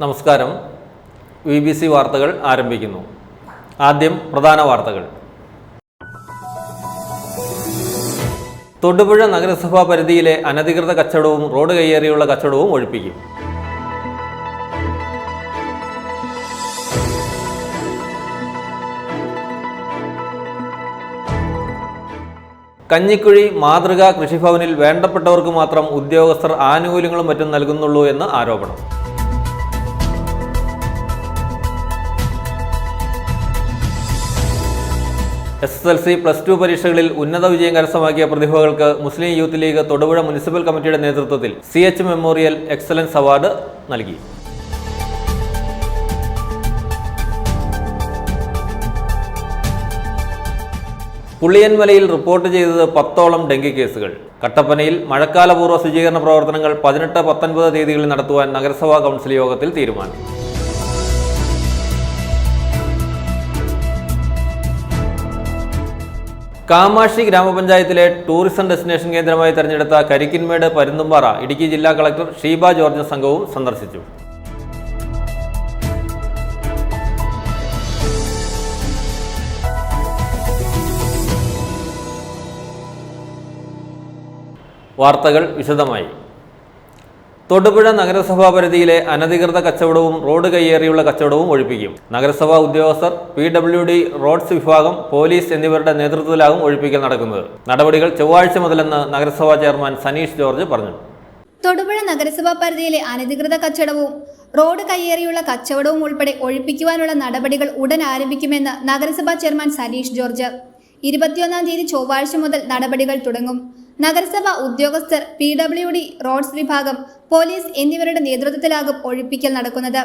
നമസ്കാരം. BBC വാർത്തകൾ ആരംഭിക്കുന്നു. ആദ്യം പ്രധാന വാർത്തകൾ. തൊടുപുഴ നഗരസഭാ പരിധിയിലെ അനധികൃത കച്ചവടവും റോഡ് കയ്യേറിയുള്ള കച്ചവടവും ഒഴിപ്പിക്കും. കഞ്ഞിക്കുഴി മാതൃകാ കൃഷിഭവനിൽ വേണ്ടപ്പെട്ടവർക്ക് മാത്രം ഉദ്യോഗസ്ഥർ ആനുകൂല്യങ്ങളും മറ്റും നൽകുന്നുള്ളൂ എന്ന് ആരോപണം. SSLC +2 പരീക്ഷകളിൽ ഉന്നത വിജയം കരസ്ഥമാക്കിയ പ്രതിഭകൾക്ക് മുസ്ലിം യൂത്ത് ലീഗ് തൊടുപുഴ മുനിസിപ്പൽ കമ്മിറ്റിയുടെ നേതൃത്വത്തിൽ CH മെമ്മോറിയൽ എക്സലൻസ് അവാർഡ് നൽകി. പുള്ളിയൻമലയിൽ റിപ്പോർട്ട് ചെയ്തത് 10ഓളം ഡെങ്കി കേസുകൾ. കട്ടപ്പനയിൽ മഴക്കാലപൂർവ്വ ശുചീകരണ പ്രവർത്തനങ്ങൾ 18-19 തീയതികളിൽ നടത്തുവാൻ നഗരസഭാ കൗൺസിൽ യോഗത്തിൽ തീരുമാനം. കാമാക്ഷി ഗ്രാമപഞ്ചായത്തിലെ ടൂറിസം ഡെസ്റ്റിനേഷൻ കേന്ദ്രമായി തെരഞ്ഞെടുത്ത കരിക്കിൻമേട് പരുന്തുംപാറ ഇടുക്കി ജില്ലാ കളക്ടർ ഷീബ ജോർജ് സംഘവും സന്ദർശിച്ചു. വാർത്തകൾ വിശദമായി. തൊടുപുഴ നഗരസഭാ പരിധിയിലെ അനധികൃത കച്ചവടവും റോഡ് കയ്യേറിയുള്ള കച്ചവടവും ഒഴിപ്പിക്കും. നഗരസഭാ ഉദ്യോഗസ്ഥർ, PWD റോഡ്സ് വിഭാഗം, പോലീസ് എന്നിവരുടെ നേതൃത്വത്തിലാകും ഒഴിപ്പിക്കൽ നടക്കുന്നത്. നടപടികൾ ചൊവ്വാഴ്ച മുതലെന്ന് നഗരസഭാ ചെയർമാൻ സനീഷ് ജോർജ് പറഞ്ഞു. തൊടുപുഴ നഗരസഭാ പരിധിയിലെ അനധികൃത കച്ചവടവും റോഡ് കയ്യേറിയുള്ള കച്ചവടവും ഉൾപ്പെടെ ഒഴിപ്പിക്കുവാനുള്ള നടപടികൾ ഉടൻ ആരംഭിക്കുമെന്ന് നഗരസഭാ ചെയർമാൻ സനീഷ് ജോർജ്. 21-ാം തീയതി ചൊവ്വാഴ്ച മുതൽ നടപടികൾ തുടങ്ങും. നഗരസഭാ ഉദ്യോഗസ്ഥർ, PWD റോഡ്സ് വിഭാഗം, പോലീസ് എന്നിവരുടെ നേതൃത്വത്തിലാകും ഒഴിപ്പിക്കൽ നടക്കുന്നത്.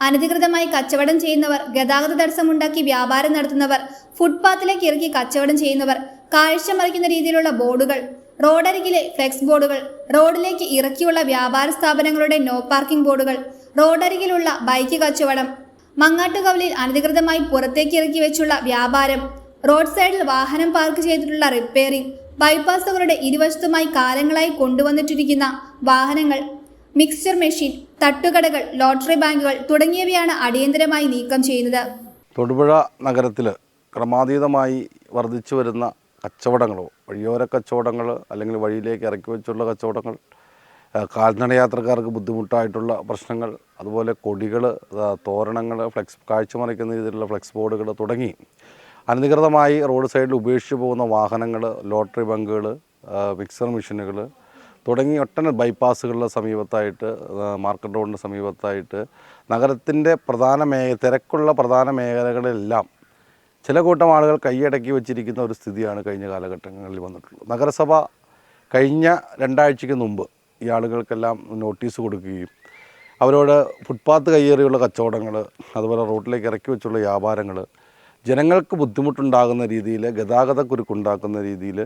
അനധികൃതമായി കച്ചവടം ചെയ്യുന്നവർ, ഗതാഗത തടസ്സമുണ്ടാക്കി വ്യാപാരം നടത്തുന്നവർ, ഫുട്പാത്തിലേക്ക് ഇറക്കി കച്ചവടം ചെയ്യുന്നവർ, കാഴ്ച മറിക്കുന്ന രീതിയിലുള്ള ബോർഡുകൾ, റോഡരികിലെ ഫ്ലെക്സ് ബോർഡുകൾ, റോഡിലേക്ക് ഇറക്കിയുള്ള വ്യാപാര സ്ഥാപനങ്ങളുടെ നോ പാർക്കിംഗ് ബോർഡുകൾ, റോഡരികിലുള്ള ബൈക്ക് കച്ചവടം, മങ്ങാട്ടുകവലിൽ അനധികൃതമായി പുറത്തേക്ക് ഇറക്കി വെച്ചുള്ള വ്യാപാരം, റോഡ് സൈഡിൽ വാഹനം പാർക്ക് ചെയ്തിട്ടുള്ള റിപ്പയറിംഗ്, ബൈപ്പാസുകളുടെ ഇരുവശത്തുമായി കാലങ്ങളായി കൊണ്ടുവന്നിട്ടിരിക്കുന്ന വാഹനങ്ങൾ, മിക്സ്ചർ മെഷീൻ, തട്ടുകടകൾ, ലോട്ടറി ബാങ്കുകൾ തുടങ്ങിയവയാണ് അടിയന്തരമായി നീക്കം ചെയ്യുന്നത്. തൊടുപുഴ നഗരത്തിൽ ക്രമാതീതമായി വർദ്ധിച്ചു വരുന്ന കച്ചവടങ്ങളോ, വഴിയോര കച്ചവടങ്ങൾ, അല്ലെങ്കിൽ വഴിയിലേക്ക് ഇറക്കി വെച്ചുള്ള കച്ചവടങ്ങൾ, കാൽനട യാത്രക്കാർക്ക് ബുദ്ധിമുട്ടായിട്ടുള്ള പ്രശ്നങ്ങൾ, അതുപോലെ കൊടികൾ, തോരണങ്ങൾ, കാഴ്ച മറിക്കുന്ന രീതിയിലുള്ള ഫ്ലെക്സ് ബോർഡുകൾ തുടങ്ങി അനധികൃതമായി റോഡ് സൈഡിൽ ഉപേക്ഷിച്ച് പോകുന്ന വാഹനങ്ങൾ, ലോട്ടറി ബങ്കുകൾ, മിക്സർ മെഷീനുകൾ തുടങ്ങി ഒട്ടനവധി ബൈപ്പാസുകളുടെ സമീപത്തായിട്ട്, മാർക്കറ്റ് റോഡിൻ്റെ സമീപത്തായിട്ട് നഗരത്തിൻ്റെ തിരക്കുള്ള പ്രധാന മേഖലകളിലെല്ലാം ചില കൂട്ടം ആളുകൾ കൈയടക്കി വച്ചിരിക്കുന്ന ഒരു സ്ഥിതിയാണ് കഴിഞ്ഞ കാലഘട്ടങ്ങളിൽ വന്നിട്ടുള്ളത്. നഗരസഭ കഴിഞ്ഞ 2 ആഴ്ചയ്ക്ക് മുമ്പ് ഈ ആളുകൾക്കെല്ലാം നോട്ടീസ് കൊടുക്കുകയും അവരോട് ഫുട്പാത്ത് കയ്യേറിയുള്ള കച്ചവടങ്ങൾ, അതുപോലെ റോഡിലേക്ക് ഇറക്കി വെച്ചുള്ള വ്യാപാരങ്ങൾ, ജനങ്ങൾക്ക് ബുദ്ധിമുട്ടുണ്ടാകുന്ന രീതിയിൽ, ഗതാഗതക്കുരുക്കുണ്ടാക്കുന്ന രീതിയിൽ,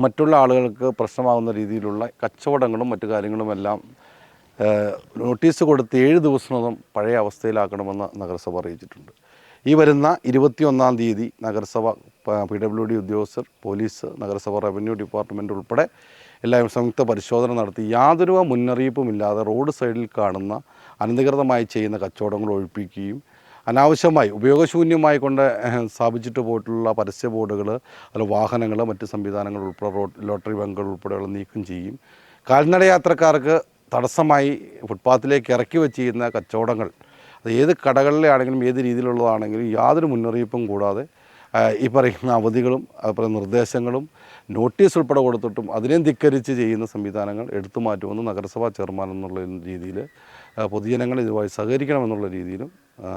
മറ്റുള്ള ആളുകൾക്ക് പ്രശ്നമാകുന്ന രീതിയിലുള്ള കച്ചവടങ്ങളും മറ്റു കാര്യങ്ങളുമെല്ലാം നോട്ടീസ് കൊടുത്ത് 7 ദിവസത്തിനകം പഴയ അവസ്ഥയിലാക്കണമെന്ന് നഗരസഭ അറിയിച്ചിട്ടുണ്ട്. ഈ വരുന്ന 21-ാം തീയതി നഗരസഭ PWD ഉദ്യോഗസ്ഥർ, പോലീസ്, നഗരസഭ റവന്യൂ ഡിപ്പാർട്ട്മെൻറ്റ് ഉൾപ്പെടെ എല്ലാവരും സംയുക്ത പരിശോധന നടത്തി യാതൊരു മുന്നറിയിപ്പുമില്ലാതെ റോഡ് സൈഡിൽ കാണുന്ന അനധികൃതമായി ചെയ്യുന്ന കച്ചവടങ്ങൾ ഒഴിപ്പിക്കുകയും അനാവശ്യമായി ഉപയോഗശൂന്യമായി കൊണ്ട് സ്ഥാപിച്ചിട്ട് പോയിട്ടുള്ള പരസ്യ ബോർഡുകൾ, അതുപോലെ വാഹനങ്ങൾ, മറ്റ് സംവിധാനങ്ങൾ ഉൾപ്പെടെ ലോട്ടറി ബാങ്കുകൾ ഉൾപ്പെടെയുള്ള നീക്കം ചെയ്യും. കാൽനട യാത്രക്കാർക്ക് തടസ്സമായി ഫുട്പാത്തിലേക്ക് ഇറക്കി വെച്ച് ചെയ്യുന്ന കച്ചവടങ്ങൾ, അത് ഏത് കടകളിലെ ആണെങ്കിലും ഏത് രീതിയിലുള്ളതാണെങ്കിലും യാതൊരു മുന്നറിയിപ്പും കൂടാതെ ഈ പറയുന്ന അവധികളും അതുപോലെ നിർദ്ദേശങ്ങളും നോട്ടീസ് ഉൾപ്പെടെ കൊടുത്തിട്ടും അതിനെ ധിക്കരിച്ച് ചെയ്യുന്ന സംവിധാനങ്ങൾ എടുത്തു മാറ്റുമെന്ന് നഗരസഭാ ചെയർമാൻ എന്നുള്ള രീതിയിൽ പൊതുജനങ്ങൾ ഇതുമായി സഹകരിക്കണമെന്നുള്ള രീതിയിലും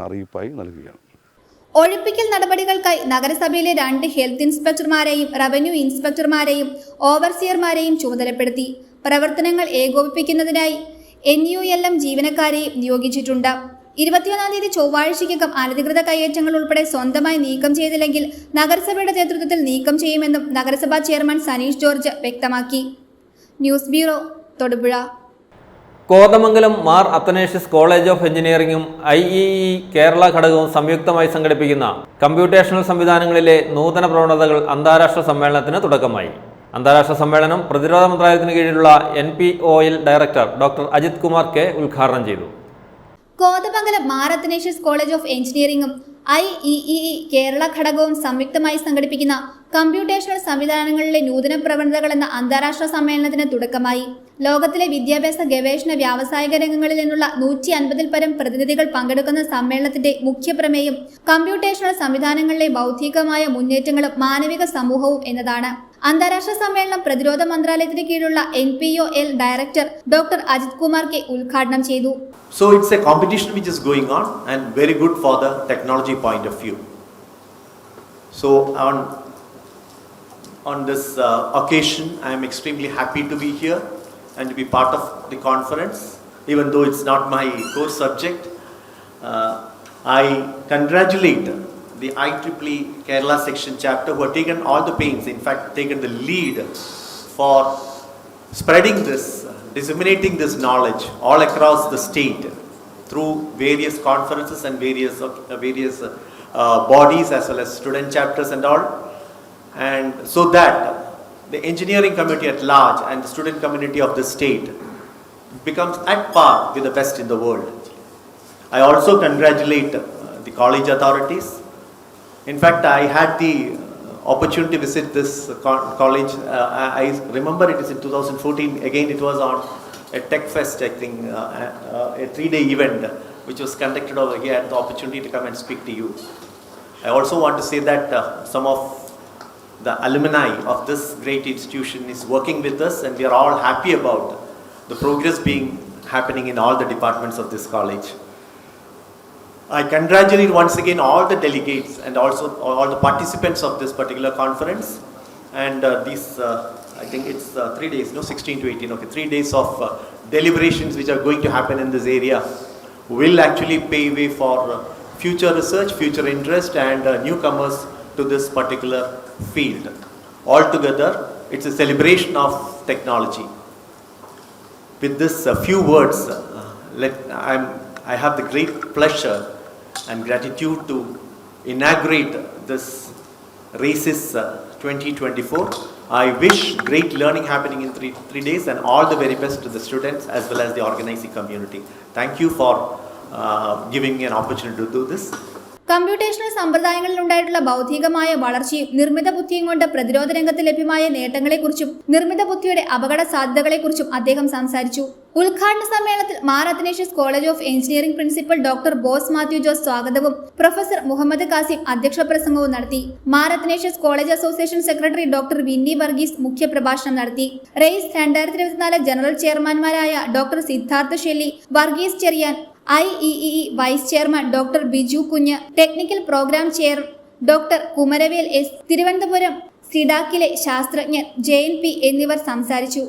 അറിയിപ്പായി നൽകുകയാണ്. ഒഴിപ്പിക്കൽ നടപടികൾക്കായി നഗരസഭയിലെ 2 ഹെൽത്ത് ഇൻസ്പെക്ടർമാരെയും റവന്യൂ ഇൻസ്പെക്ടർമാരെയും ഓവർസിയർമാരെയും ചുമതലപ്പെടുത്തി. പ്രവർത്തനങ്ങൾ ഏകോപിപ്പിക്കുന്നതിനായി NULM ജീവനക്കാരെയും നിയോഗിച്ചിട്ടുണ്ട്. 21-ാം തീയതി ചൊവ്വാഴ്ചയ്ക്കകം അനധികൃത കയ്യേറ്റങ്ങൾ ഉൾപ്പെടെ സ്വന്തമായി നീക്കം ചെയ്തില്ലെങ്കിൽ നഗരസഭയുടെ നേതൃത്വത്തിൽ നീക്കം ചെയ്യുമെന്നും നഗരസഭാ ചെയർമാൻ സനീഷ് ജോർജ് വ്യക്തമാക്കി. News bureau, Thodupuzha. Kothamangalam Mar Athanasius college of എഞ്ചിനീയറിംഗും IEE കേരള ഘടകവും സംയുക്തമായി സംഘടിപ്പിക്കുന്ന കമ്പ്യൂട്ടേഷണൽ സംവിധാനങ്ങളിലെ നൂതന പ്രവണതകൾ അന്താരാഷ്ട്ര സമ്മേളനത്തിന് തുടക്കമായി. അന്താരാഷ്ട്ര സമ്മേളനം പ്രതിരോധ മന്ത്രാലയത്തിന് കീഴിലുള്ള NPOയിൽ director doctor Ajith Kumar K ഉദ്ഘാടനം ചെയ്തു. കോതമംഗലം മാർ അത്തനേഷ്യസ് കോളേജ് ഓഫ് എഞ്ചിനീയറിംഗും IEEE കേരള ഘടകവും സംയുക്തമായി സംഘടിപ്പിക്കുന്ന കമ്പ്യൂട്ടേഷണൽ സംവിധാനങ്ങളിലെ നൂതന പ്രവണതകൾ എന്ന അന്താരാഷ്ട്ര സമ്മേളനത്തിന് തുടക്കമായി. ലോകത്തിലെ വിദ്യാഭ്യാസ, ഗവേഷണ, വ്യാവസായിക രംഗങ്ങളിൽ നിന്നുള്ള 150-ൽ പരം പ്രതിനിധികൾ പങ്കെടുക്കുന്ന സമ്മേളനത്തിന്റെ മുഖ്യപ്രമേയം കമ്പ്യൂട്ടേഷണൽ സംവിധാനങ്ങളിലെ ബൗദ്ധികമായ മുന്നേറ്റങ്ങളും മാനവിക സമൂഹവും എന്നതാണ്. അന്താരാഷ്ട്ര സമ്മേളനം പ്രതിരോധ മന്ത്രാലയത്തിന് കീഴിലുള്ള NPOL director doctor Ajith Kumar K ഉദ്ഘാടനം ചെയ്തു. So it's a competition which is going on and very good for the technology point of view. So on this occasion, I am extremely happy to be here and to be part of the conference, even though it's not my core subject. I congratulate the IEEE Kerala section chapter who have taken all the pains, in fact taken the lead for spreading this, disseminating this knowledge all across the state through various conferences and various bodies as well as student chapters and all, and so that the engineering community at large and the student community of the state becomes at par with the best in the world. I also congratulate the college authorities. In fact, I had the opportunity to visit this college. I remember it is in 2014. Again, it was on a Tech Fest, I think, a 3-day event which was conducted over here. I had the opportunity to come and speak to you. I also want to say that some of the alumni of this great institution is working with us, and we are all happy about the progress happening in all the departments of this college. I congratulate once again all the delegates and also all the participants of this particular conference, and these I think it's 3 days, no, 16 to 18, okay, 3 days of deliberations which are going to happen in this area will actually pave way for future research, future interest, and newcomers to this particular field. Altogether, it's a celebration of technology. With this few words, I have the great pleasure and gratitude to inaugurate this RACES 2024. I wish great learning happening in 3 days and all the very best to the students as well as the organizing community. Thank you for giving me an opportunity to do this. Computational സമ്പ്രദായങ്ങളിൽ ഉണ്ടായിട്ടുള്ള ബൗദ്ധികമായ വളർച്ചയും നിർമ്മിത ബുദ്ധിയും കൊണ്ട് പ്രതിരോധ രംഗത്ത് ലഭ്യമായ നേട്ടങ്ങളെക്കുറിച്ചും നിർമ്മിത ബുദ്ധിയുടെ അപകട സാധ്യതകളെക്കുറിച്ചും അദ്ദേഹം സംസാരിച്ചു. ഉദ്ഘാടന സമ്മേളനത്തിൽ Mar Athanasius college of engineering principal doctor Bose Mathew Jose സ്വാഗതവും പ്രൊഫസർ മുഹമ്മദ് കാസിം അധ്യക്ഷ പ്രസംഗവും നടത്തി. Mar Athanasius college association secretary doctor Vinny Varghese മുഖ്യപ്രഭാഷണം നടത്തി. റെയ്സ് 2024 ജനറൽ ചെയർമാൻമാരായ doctor Siddhartha Shelly, Varghese Cherian, IEEE vice chairman doctor Biju Kunju, technical programme chair doctor Kumaravel S, Thiruvananthapuram സിഡാക്കിലെ ശാസ്ത്രജ്ഞൻ JNP എന്നിവർ സംസാരിച്ചു.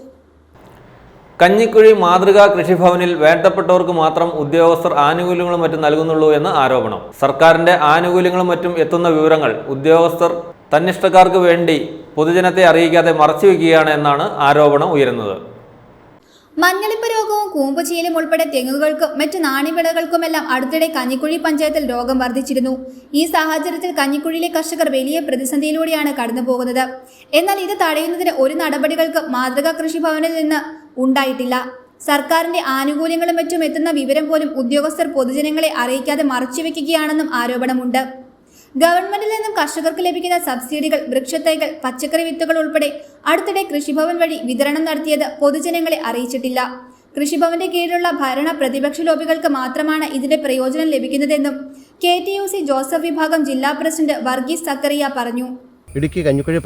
കഞ്ഞിക്കുഴി മാതൃകാ കൃഷിഭവനിൽ വേണ്ടപ്പെട്ടവർക്ക് മാത്രം ഉദ്യോഗസ്ഥർ ആനുകൂല്യങ്ങളും മറ്റും നൽകുന്നുള്ളൂ എന്ന് ആരോപണം. സർക്കാരിന്റെ ആനുകൂല്യങ്ങളും മറ്റും എത്തുന്ന വിവരങ്ങൾ ഉദ്യോഗസ്ഥർ തന്നിഷ്ടക്കാർക്ക് വേണ്ടി പൊതുജനത്തെ അറിയിക്കാതെ മറച്ചുവെക്കുകയാണ് എന്നാണ് ആരോപണം ഉയരുന്നത്. മഞ്ഞളിപ്പ് രോഗവും കൂമ്പുചീലും ഉൾപ്പെടെ തെങ്ങുകൾക്കും മറ്റു നാണ്യവിളകൾക്കുമെല്ലാം അടുത്തിടെ കഞ്ഞിക്കുഴി പഞ്ചായത്തിൽ രോഗം വർദ്ധിച്ചിരുന്നു. ഈ സാഹചര്യത്തിൽ കഞ്ഞിക്കുഴിയിലെ കർഷകർ വലിയ പ്രതിസന്ധിയിലൂടെയാണ് കടന്നുപോകുന്നത്. എന്നാൽ ഇത് തടയുന്നതിന് ഒരു നടപടികൾക്ക് മാതൃകാ കൃഷിഭവനിൽ നിന്ന് ഉണ്ടായിട്ടില്ല. സർക്കാരിന്റെ ആനുകൂല്യങ്ങളും മറ്റും എത്തുന്ന വിവരം പോലും ഉദ്യോഗസ്ഥർ പൊതുജനങ്ങളെ അറിയിക്കാതെ മറച്ചുവെക്കുകയാണെന്നും ആരോപണമുണ്ട്. ഗവൺമെന്റിൽ നിന്നും കർഷകർക്ക് ലഭിക്കുന്ന സബ്സിഡികൾ, വൃക്ഷത്തൈകൾ, പച്ചക്കറി വിത്തുകൾ ഉൾപ്പെടെ അടുത്തിടെ കൃഷിഭവൻ വഴി വിതരണം നടത്തിയത് പൊതുജനങ്ങളെ അറിയിച്ചിട്ടില്ല. കൃഷിഭവന്റെ കീഴിലുള്ള ഭരണ പ്രതിപക്ഷ ലോബികൾക്ക് മാത്രമാണ് ഇതിന്റെ പ്രയോജനം ലഭിക്കുന്നതെന്നും KTUC ജോസഫ് വിഭാഗം ജില്ലാ പ്രസിഡന്റ് വർഗീസ് സക്കറിയ പറഞ്ഞു. ഇടുക്കി കഞ്ഞിക്കുഴി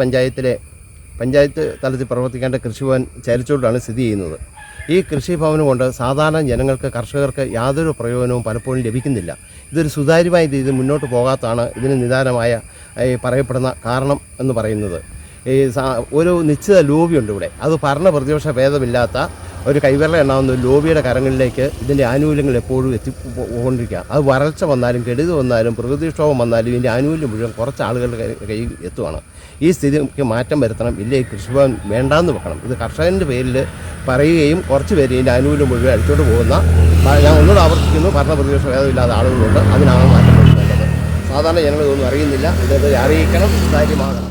പഞ്ചായത്ത് തലത്തിൽ പ്രവർത്തിക്കേണ്ട കൃഷിഭവൻ ചേരിച്ചോടാണ് സ്ഥിതി ചെയ്യുന്നത്. ഈ കൃഷിഭവൻ കൊണ്ട് സാധാരണ ജനങ്ങൾക്ക്, കർഷകർക്ക് യാതൊരു പ്രയോജനവും പലപ്പോഴും ലഭിക്കുന്നില്ല. ഇതൊരു സുതാര്യമായ രീതിയിൽ മുന്നോട്ട് പോകാത്തതാണ് ഇതിന് നിദാനമായ പറയപ്പെടുന്ന കാരണം എന്ന് പറയുന്നത്. ഒരു നിശ്ചിത ലോബിയുണ്ട് ഇവിടെ. അത് ഭരണ പ്രതിപക്ഷ ഭേദമില്ലാത്ത ഒരു കൈവിരൽ എണ്ണാവുന്ന ഒരു ലോബിയുടെ കരങ്ങളിലേക്ക് ഇതിൻ്റെ ആനുകൂല്യങ്ങൾ എപ്പോഴും എത്തിക്കൊണ്ടിരിക്കുക. അത് വരൾച്ച വന്നാലും, കെടുതി വന്നാലും, പ്രകൃതിക്ഷോഭം വന്നാലും ഇതിൻ്റെ ആനുകൂല്യം മുഴുവൻ കുറച്ച് ആളുകളുടെ കയ്യിൽ എത്തുവാണ്. ഈ സ്ഥിതിക്ക് മാറ്റം വരുത്തണം. ഇല്ലേ കൃഷിഭവൻ വേണ്ടാന്ന് വെക്കണം. ഇത് കർഷകൻ്റെ പേരിൽ പറയുകയും കുറച്ച് പേര് ഇതിൻ്റെ ആനുകൂല്യം മുഴുവൻ അടിച്ചോണ്ട് പോകുന്ന, ഞാൻ ഒന്നുകൂടെ ആവർത്തിക്കുന്നു, ഭരണ പ്രതിപക്ഷ ഭേദമില്ലാത്ത ആളുകളുണ്ട്. അതിനാണ് മാറ്റം വരുത്തേണ്ടത്. സാധാരണ ജനങ്ങൾ ഇതൊന്നും അറിയുന്നില്ല. ഇതത് അറിയിക്കണം, കാര്യമാകണം.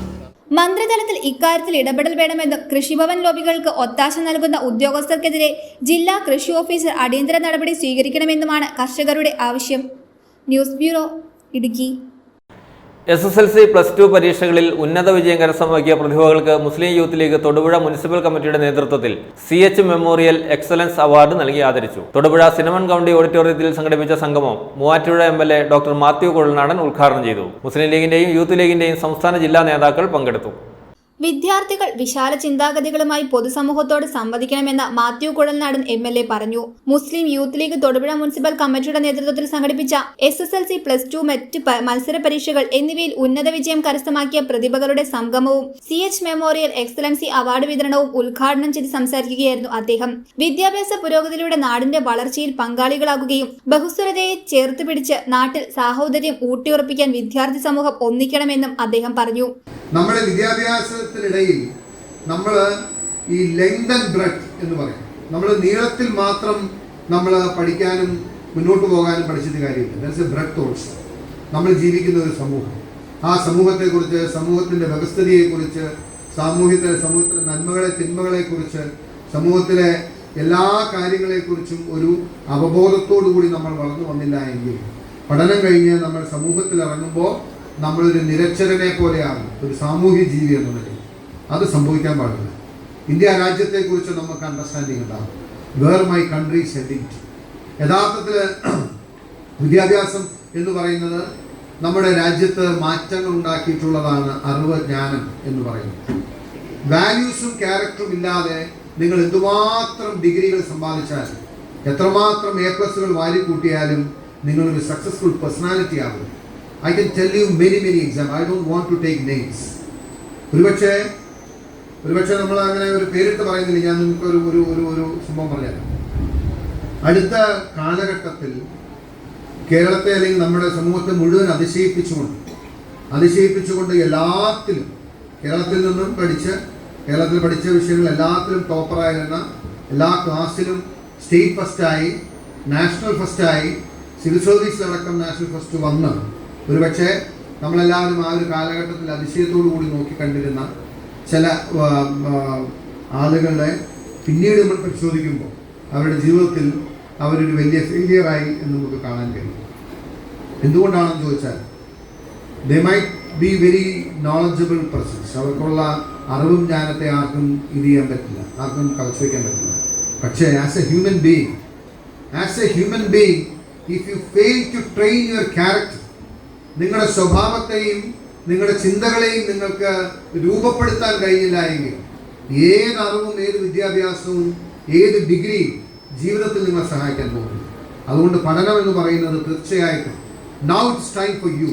മന്ത്രിതലത്തിൽ ഇക്കാര്യത്തിൽ ഇടപെടൽ വേണമെന്നും കൃഷിഭവൻ ലോബികൾക്ക് ഒത്താശ നൽകുന്ന ഉദ്യോഗസ്ഥർക്കെതിരെ ജില്ലാ കൃഷി ഓഫീസർ അടിയന്തര നടപടി സ്വീകരിക്കണമെന്നുമാണ് കർഷകരുടെ ആവശ്യം. News bureau, Idukki. SSLC +2 പരീക്ഷകളിൽ ഉന്നത വിജയം കരസ്ഥമാക്കിയ പ്രതിഭകൾക്ക് മുസ്ലിം യൂത്ത് ലീഗ് തൊടുപുഴ മുനിസിപ്പൽ കമ്മിറ്റിയുടെ നേതൃത്വത്തിൽ CH മെമ്മോറിയൽ എക്സലൻസ് അവാർഡ് നൽകി ആദരിച്ചു. തൊടുപുഴ സിനമൺ കൗണ്ടി ഓഡിറ്റോറിയത്തിൽ സംഘടിപ്പിച്ച സംഗമം മൂവാറ്റുപുഴ MLA ഡോക്ടർ മാത്യു കുഴൽനാടൻ ഉദ്ഘാടനം ചെയ്തു. മുസ്ലിം ലീഗിന്റെയും യൂത്ത് ലീഗിന്റെയും സംസ്ഥാന ജില്ലാ നേതാക്കൾ പങ്കെടുത്തു. വിദ്യാർത്ഥികൾ വിശാല ചിന്താഗതികളുമായി പൊതുസമൂഹത്തോട് സംവദിക്കണമെന്ന് മാത്യു കുഴൽനാടൻ MLA പറഞ്ഞു. മുസ്ലിം യൂത്ത് ലീഗ് തൊടുപുഴ മുനിസിപ്പൽ കമ്മിറ്റിയുടെ നേതൃത്വത്തിൽ സംഘടിപ്പിച്ച SSLC +2 മെറ്റ് മത്സര പരീക്ഷകൾ എന്നിവയിൽ ഉന്നത വിജയം കരസ്ഥമാക്കിയ പ്രതിഭകളുടെ സംഗമവും CH മെമ്മോറിയൽ എക്സലൻസി അവാർഡ് വിതരണവും ഉദ്ഘാടനം ചെയ്ത് സംസാരിക്കുകയായിരുന്നു അദ്ദേഹം. വിദ്യാഭ്യാസ പുരോഗതിയിലൂടെ നാടിന്റെ വളർച്ചയിൽ പങ്കാളികളാകുകയും ബഹുസ്വരതയെ ചേർത്ത് പിടിച്ച് നാട്ടിൽ സാഹോദര്യം ഊട്ടിയുറപ്പിക്കാൻ വിദ്യാർത്ഥി സമൂഹം ഒന്നിക്കണമെന്നും അദ്ദേഹം പറഞ്ഞു. നമ്മുടെ വിദ്യാഭ്യാസത്തിനിടയിൽ നമ്മൾ ഈ ലെങ്ത് ആൻഡ് ബ്രെഡ്ത്ത് എന്ന് പറയും. നമ്മൾ നീളത്തിൽ മാത്രം നമ്മൾ പഠിക്കാനും മുന്നോട്ട് പോകാനും പഠിച്ചിട്ട് കാര്യമില്ല. That's A breadth also. നമ്മൾ ജീവിക്കുന്ന ഒരു സമൂഹം, ആ സമൂഹത്തെക്കുറിച്ച്, സമൂഹത്തിൻ്റെ വ്യവസ്ഥിതിയെക്കുറിച്ച്, സമൂഹത്തിലെ നന്മകളെ തിന്മകളെക്കുറിച്ച്, സമൂഹത്തിലെ എല്ലാ കാര്യങ്ങളെക്കുറിച്ചും ഒരു അവബോധത്തോടു കൂടി നമ്മൾ വളർന്നു വന്നില്ല എങ്കിൽ പഠനം കഴിഞ്ഞ് നമ്മൾ സമൂഹത്തിൽ ഇറങ്ങുമ്പോൾ നമ്മളൊരു നിരക്ഷരനെ പോലെയാണ്, ഒരു സാമൂഹ്യ ജീവി എന്ന നിലയിൽ. അത് സംഭവിക്കാൻ പാടില്ല. ഇന്ത്യ രാജ്യത്തെക്കുറിച്ച് നമുക്ക് അണ്ടർസ്റ്റാൻഡിങ് ഉണ്ടാകും. Where my country sending to. യഥാർത്ഥത്തിൽ വിദ്യാഭ്യാസം എന്ന് പറയുന്നത് നമ്മുടെ രാജ്യത്ത് മാറ്റങ്ങൾ ഉണ്ടാക്കിയിട്ടുള്ളതാണ്. അറിവ്, ജ്ഞാനം എന്ന് പറയുന്നത് വാല്യൂസും ക്യാരക്ടറും ഇല്ലാതെ നിങ്ങൾ എന്തുമാത്രം ഡിഗ്രികൾ സമ്പാദിച്ചാലും, എത്രമാത്രം A+ വാരിക്കൂട്ടിയാലും നിങ്ങളൊരു സക്സസ്ഫുൾ പേഴ്സണാലിറ്റി ആകും. I can tell you many examples. I don't want to take names. ഒരുപക്ഷെ നമ്മൾ അങ്ങനെ ഒരു പേരിട്ട് പറയുന്നില്ല. ഞാൻ നിങ്ങൾക്ക് ഒരു സംഭവം പറഞ്ഞുതരാം. അടുത്ത കാലഘട്ടത്തിൽ കേരളത്തെ അല്ലെങ്കിൽ നമ്മുടെ സമൂഹത്തെ മുഴുവൻ അതിശയിപ്പിച്ചുകൊണ്ട് എല്ലാത്തിലും കേരളത്തിൽ പഠിച്ച വിഷയങ്ങൾ എല്ലാത്തിലും ടോപ്പറായിരുന്ന, എല്ലാ ക്ലാസ്സിലും സ്റ്റേറ്റ് ഫസ്റ്റായി, നാഷണൽ ഫസ്റ്റായി, സിവിൽ സർവീസിലടക്കം നാഷണൽ ഫസ്റ്റ് വന്ന് ഒരുപക്ഷെ നമ്മളെല്ലാവരും ആ ഒരു കാലഘട്ടത്തിൽ അതിശയത്തോടു കൂടി നോക്കിക്കണ്ടിരുന്ന ചില ആളുകളെ പിന്നീട് നമ്മൾ പരിശോധിക്കുമ്പോൾ അവരുടെ ജീവിതത്തിൽ അവരൊരു വലിയ ഫെയിലിയറായി എന്ന് നമുക്ക് കാണാൻ കഴിയും. എന്തുകൊണ്ടാണെന്ന് ചോദിച്ചാൽ they might be very knowledgeable persons. അവർക്കുള്ള അറിവും ജ്ഞാനത്തെ ആർക്കും ഇത് ചെയ്യാൻ പറ്റില്ല, ആർക്കും കളച്ചു വയ്ക്കാൻ പറ്റില്ല. പക്ഷേ as a human being if you fail to train your character, നിങ്ങളുടെ സ്വഭാവത്തെയും നിങ്ങളുടെ ചിന്തകളെയും നിങ്ങൾക്ക് രൂപപ്പെടുത്താൻ കഴിഞ്ഞില്ല എങ്കിൽ ഏത് അറിവും, ഏത് വിദ്യാഭ്യാസവും, ഏത് ഡിഗ്രിയും ജീവിതത്തിൽ നിങ്ങളെ സഹായിക്കാൻ പോകുന്നു. അതുകൊണ്ട് പഠനം എന്ന് പറയുന്നത് തീർച്ചയായിട്ടും now it's time for you.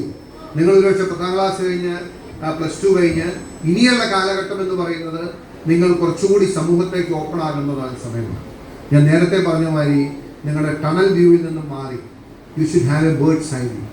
നിങ്ങൾ ഒരുപക്ഷെ 10ാം ക്ലാസ് കഴിഞ്ഞ് +2 കഴിഞ്ഞ് ഇനിയുള്ള കാലഘട്ടം എന്ന് പറയുന്നത് നിങ്ങൾ കുറച്ചുകൂടി സമൂഹത്തേക്ക് ഓപ്പൺ ആകുന്നതാണ് സമയമാണ്. ഞാൻ നേരത്തെ പറഞ്ഞ മാതിരി നിങ്ങളുടെ ടണൽ വ്യൂവിൽ നിന്നും മാറി you should have a bird's eye view.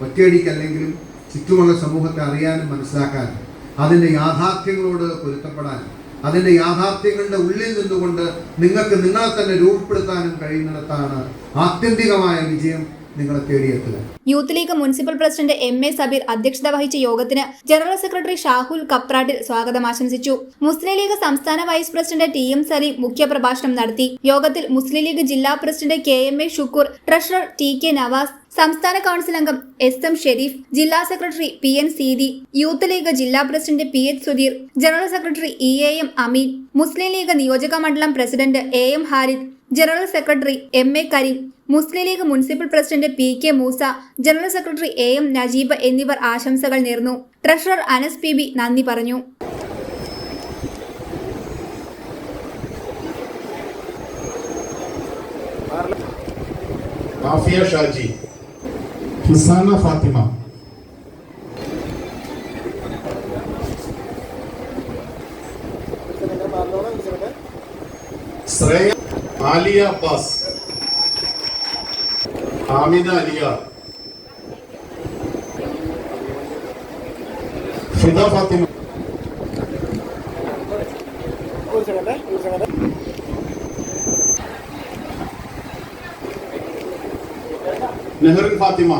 ഒറ്റയടിക്കല്ലെങ്കിലും ചുറ്റുമുള്ള സമൂഹത്തെ അറിയാനും മനസ്സിലാക്കാനും അതിൻ്റെ യാഥാർത്ഥ്യങ്ങളോട് പൊരുത്തപ്പെടാനും അതിൻ്റെ യാഥാർത്ഥ്യങ്ങളുടെ ഉള്ളിൽ നിന്നുകൊണ്ട് നിങ്ങൾക്ക് നിങ്ങളെ തന്നെ രൂപപ്പെടുത്താനും കഴിയുന്നിടത്താണ് ആത്യന്തികമായ വിജയം നിങ്ങളെ തേടിയെത്തുക. Youth League municipal president MA Sabeer അധ്യക്ഷത വഹിച്ച യോഗത്തിന് ജനറൽ സെക്രട്ടറി ഷാഹുൽ കപ്രാട്ടിൽ സ്വാഗതം ആശംസിച്ചു. മുസ്ലിം ലീഗ് സംസ്ഥാന വൈസ് പ്രസിഡന്റ് TM സലീം മുഖ്യപ്രഭാഷണം നടത്തി. യോഗത്തിൽ മുസ്ലിം ലീഗ് ജില്ലാ president KMA Shukkur, treasurer TK Navas, സംസ്ഥാന കൗൺസിൽ അംഗം SM ഷെരീഫ്, ജില്ലാ സെക്രട്ടറി PN സീതി, യൂത്ത് ലീഗ് ജില്ലാ president PH Sudheer, general secretary EAM Ameen, Muslim League നിയോജക മണ്ഡലം president AM Harid, general secretary MA Kareem, Muslim league municipal president PK Moosa, general secretary AM Najeeb എന്നിവർ ആശംസകൾ നേർന്നു. ട്രഷറർ അനസ് PB നന്ദി പറഞ്ഞു. ആഫിയ ഷാജി, ഹിസാന ഫാത്തിമ, ശ്രേയ, ആലിയ അബ്ബാസ്, ആമിന അലിയാർ, ഫിദ ഫാത്തിമ, നെഹറിൻ ഫാത്തിമ,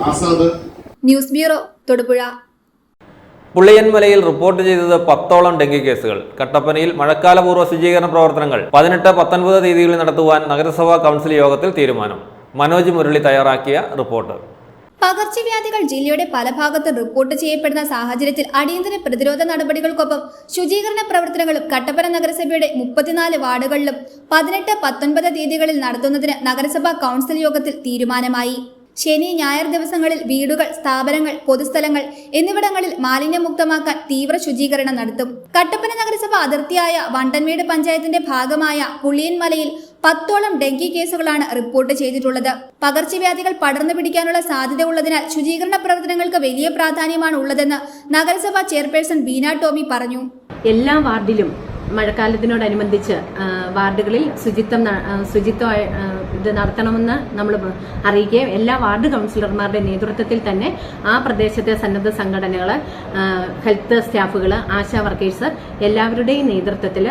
ആസാദ്. News bureau, Thodupuzha. പുള്ളിയൻമലയിൽ റിപ്പോർട്ട് ചെയ്തത് 10ഓളം ഡെങ്കി കേസുകൾ. കട്ടപ്പനയിൽ മഴക്കാലപൂർവ്വ ശുചീകരണ പ്രവർത്തനങ്ങൾ 18-19 തീയതികളിൽ നടത്തുവാൻ നഗരസഭാ കൗൺസിൽ യോഗത്തിൽ തീരുമാനം. മനോജ് മുരളി തയ്യാറാക്കിയ റിപ്പോർട്ട്. പകർച്ചവ്യാധികൾ ജില്ലയുടെ പല ഭാഗത്തും റിപ്പോർട്ട് ചെയ്യപ്പെടുന്ന സാഹചര്യത്തിൽ അടിയന്തര പ്രതിരോധ നടപടികൾക്കൊപ്പം ശുചീകരണ പ്രവർത്തനങ്ങളും കട്ടപ്പന നഗരസഭയുടെ 34 വാർഡുകളിലും 18-19 തീയതികളിൽ നടത്തുന്നതിന് നഗരസഭാ കൗൺസിൽ യോഗത്തിൽ തീരുമാനമായി. ശനി, ഞായർ ദിവസങ്ങളിൽ വീടുകൾ, സ്ഥാപനങ്ങൾ, പൊതുസ്ഥലങ്ങൾ എന്നിവിടങ്ങളിൽ മാലിന്യമുക്തമാക്കാൻ തീവ്ര ശുചീകരണം നടത്തും. കട്ടപ്പന നഗരസഭ അതിർത്തിയായ വണ്ടൻമേട് പഞ്ചായത്തിന്റെ ഭാഗമായ പുള്ളിയൻമലയിൽ 10ഓളം ഡെങ്കി കേസുകളാണ് റിപ്പോർട്ട് ചെയ്തിട്ടുള്ളത്. പകർച്ചവ്യാധികൾ പടർന്നു പിടിക്കാനുള്ള സാധ്യത ഉള്ളതിനാൽ ശുചീകരണ പ്രവർത്തനങ്ങൾക്ക് വലിയ പ്രാധാന്യമാണ് ഉള്ളതെന്ന് നഗരസഭാ ചെയർപേഴ്സൺ ബീന ടോമി പറഞ്ഞു. എല്ലാ വാർഡിലും മഴക്കാലത്തിനോടനുബന്ധിച്ച് വാർഡുകളിൽ ശുചിത്വം ഇത് നടത്തണമെന്ന് നമ്മൾ അറിയിക്കുകയും എല്ലാ വാർഡ് കൗൺസിലർമാരുടെ നേതൃത്വത്തിൽ തന്നെ ആ പ്രദേശത്തെ സന്നദ്ധ സംഘടനകൾ, ഹെൽത്ത് സ്റ്റാഫുകൾ, ആശാ വർക്കേഴ്സ് എല്ലാവരുടെയും നേതൃത്വത്തിൽ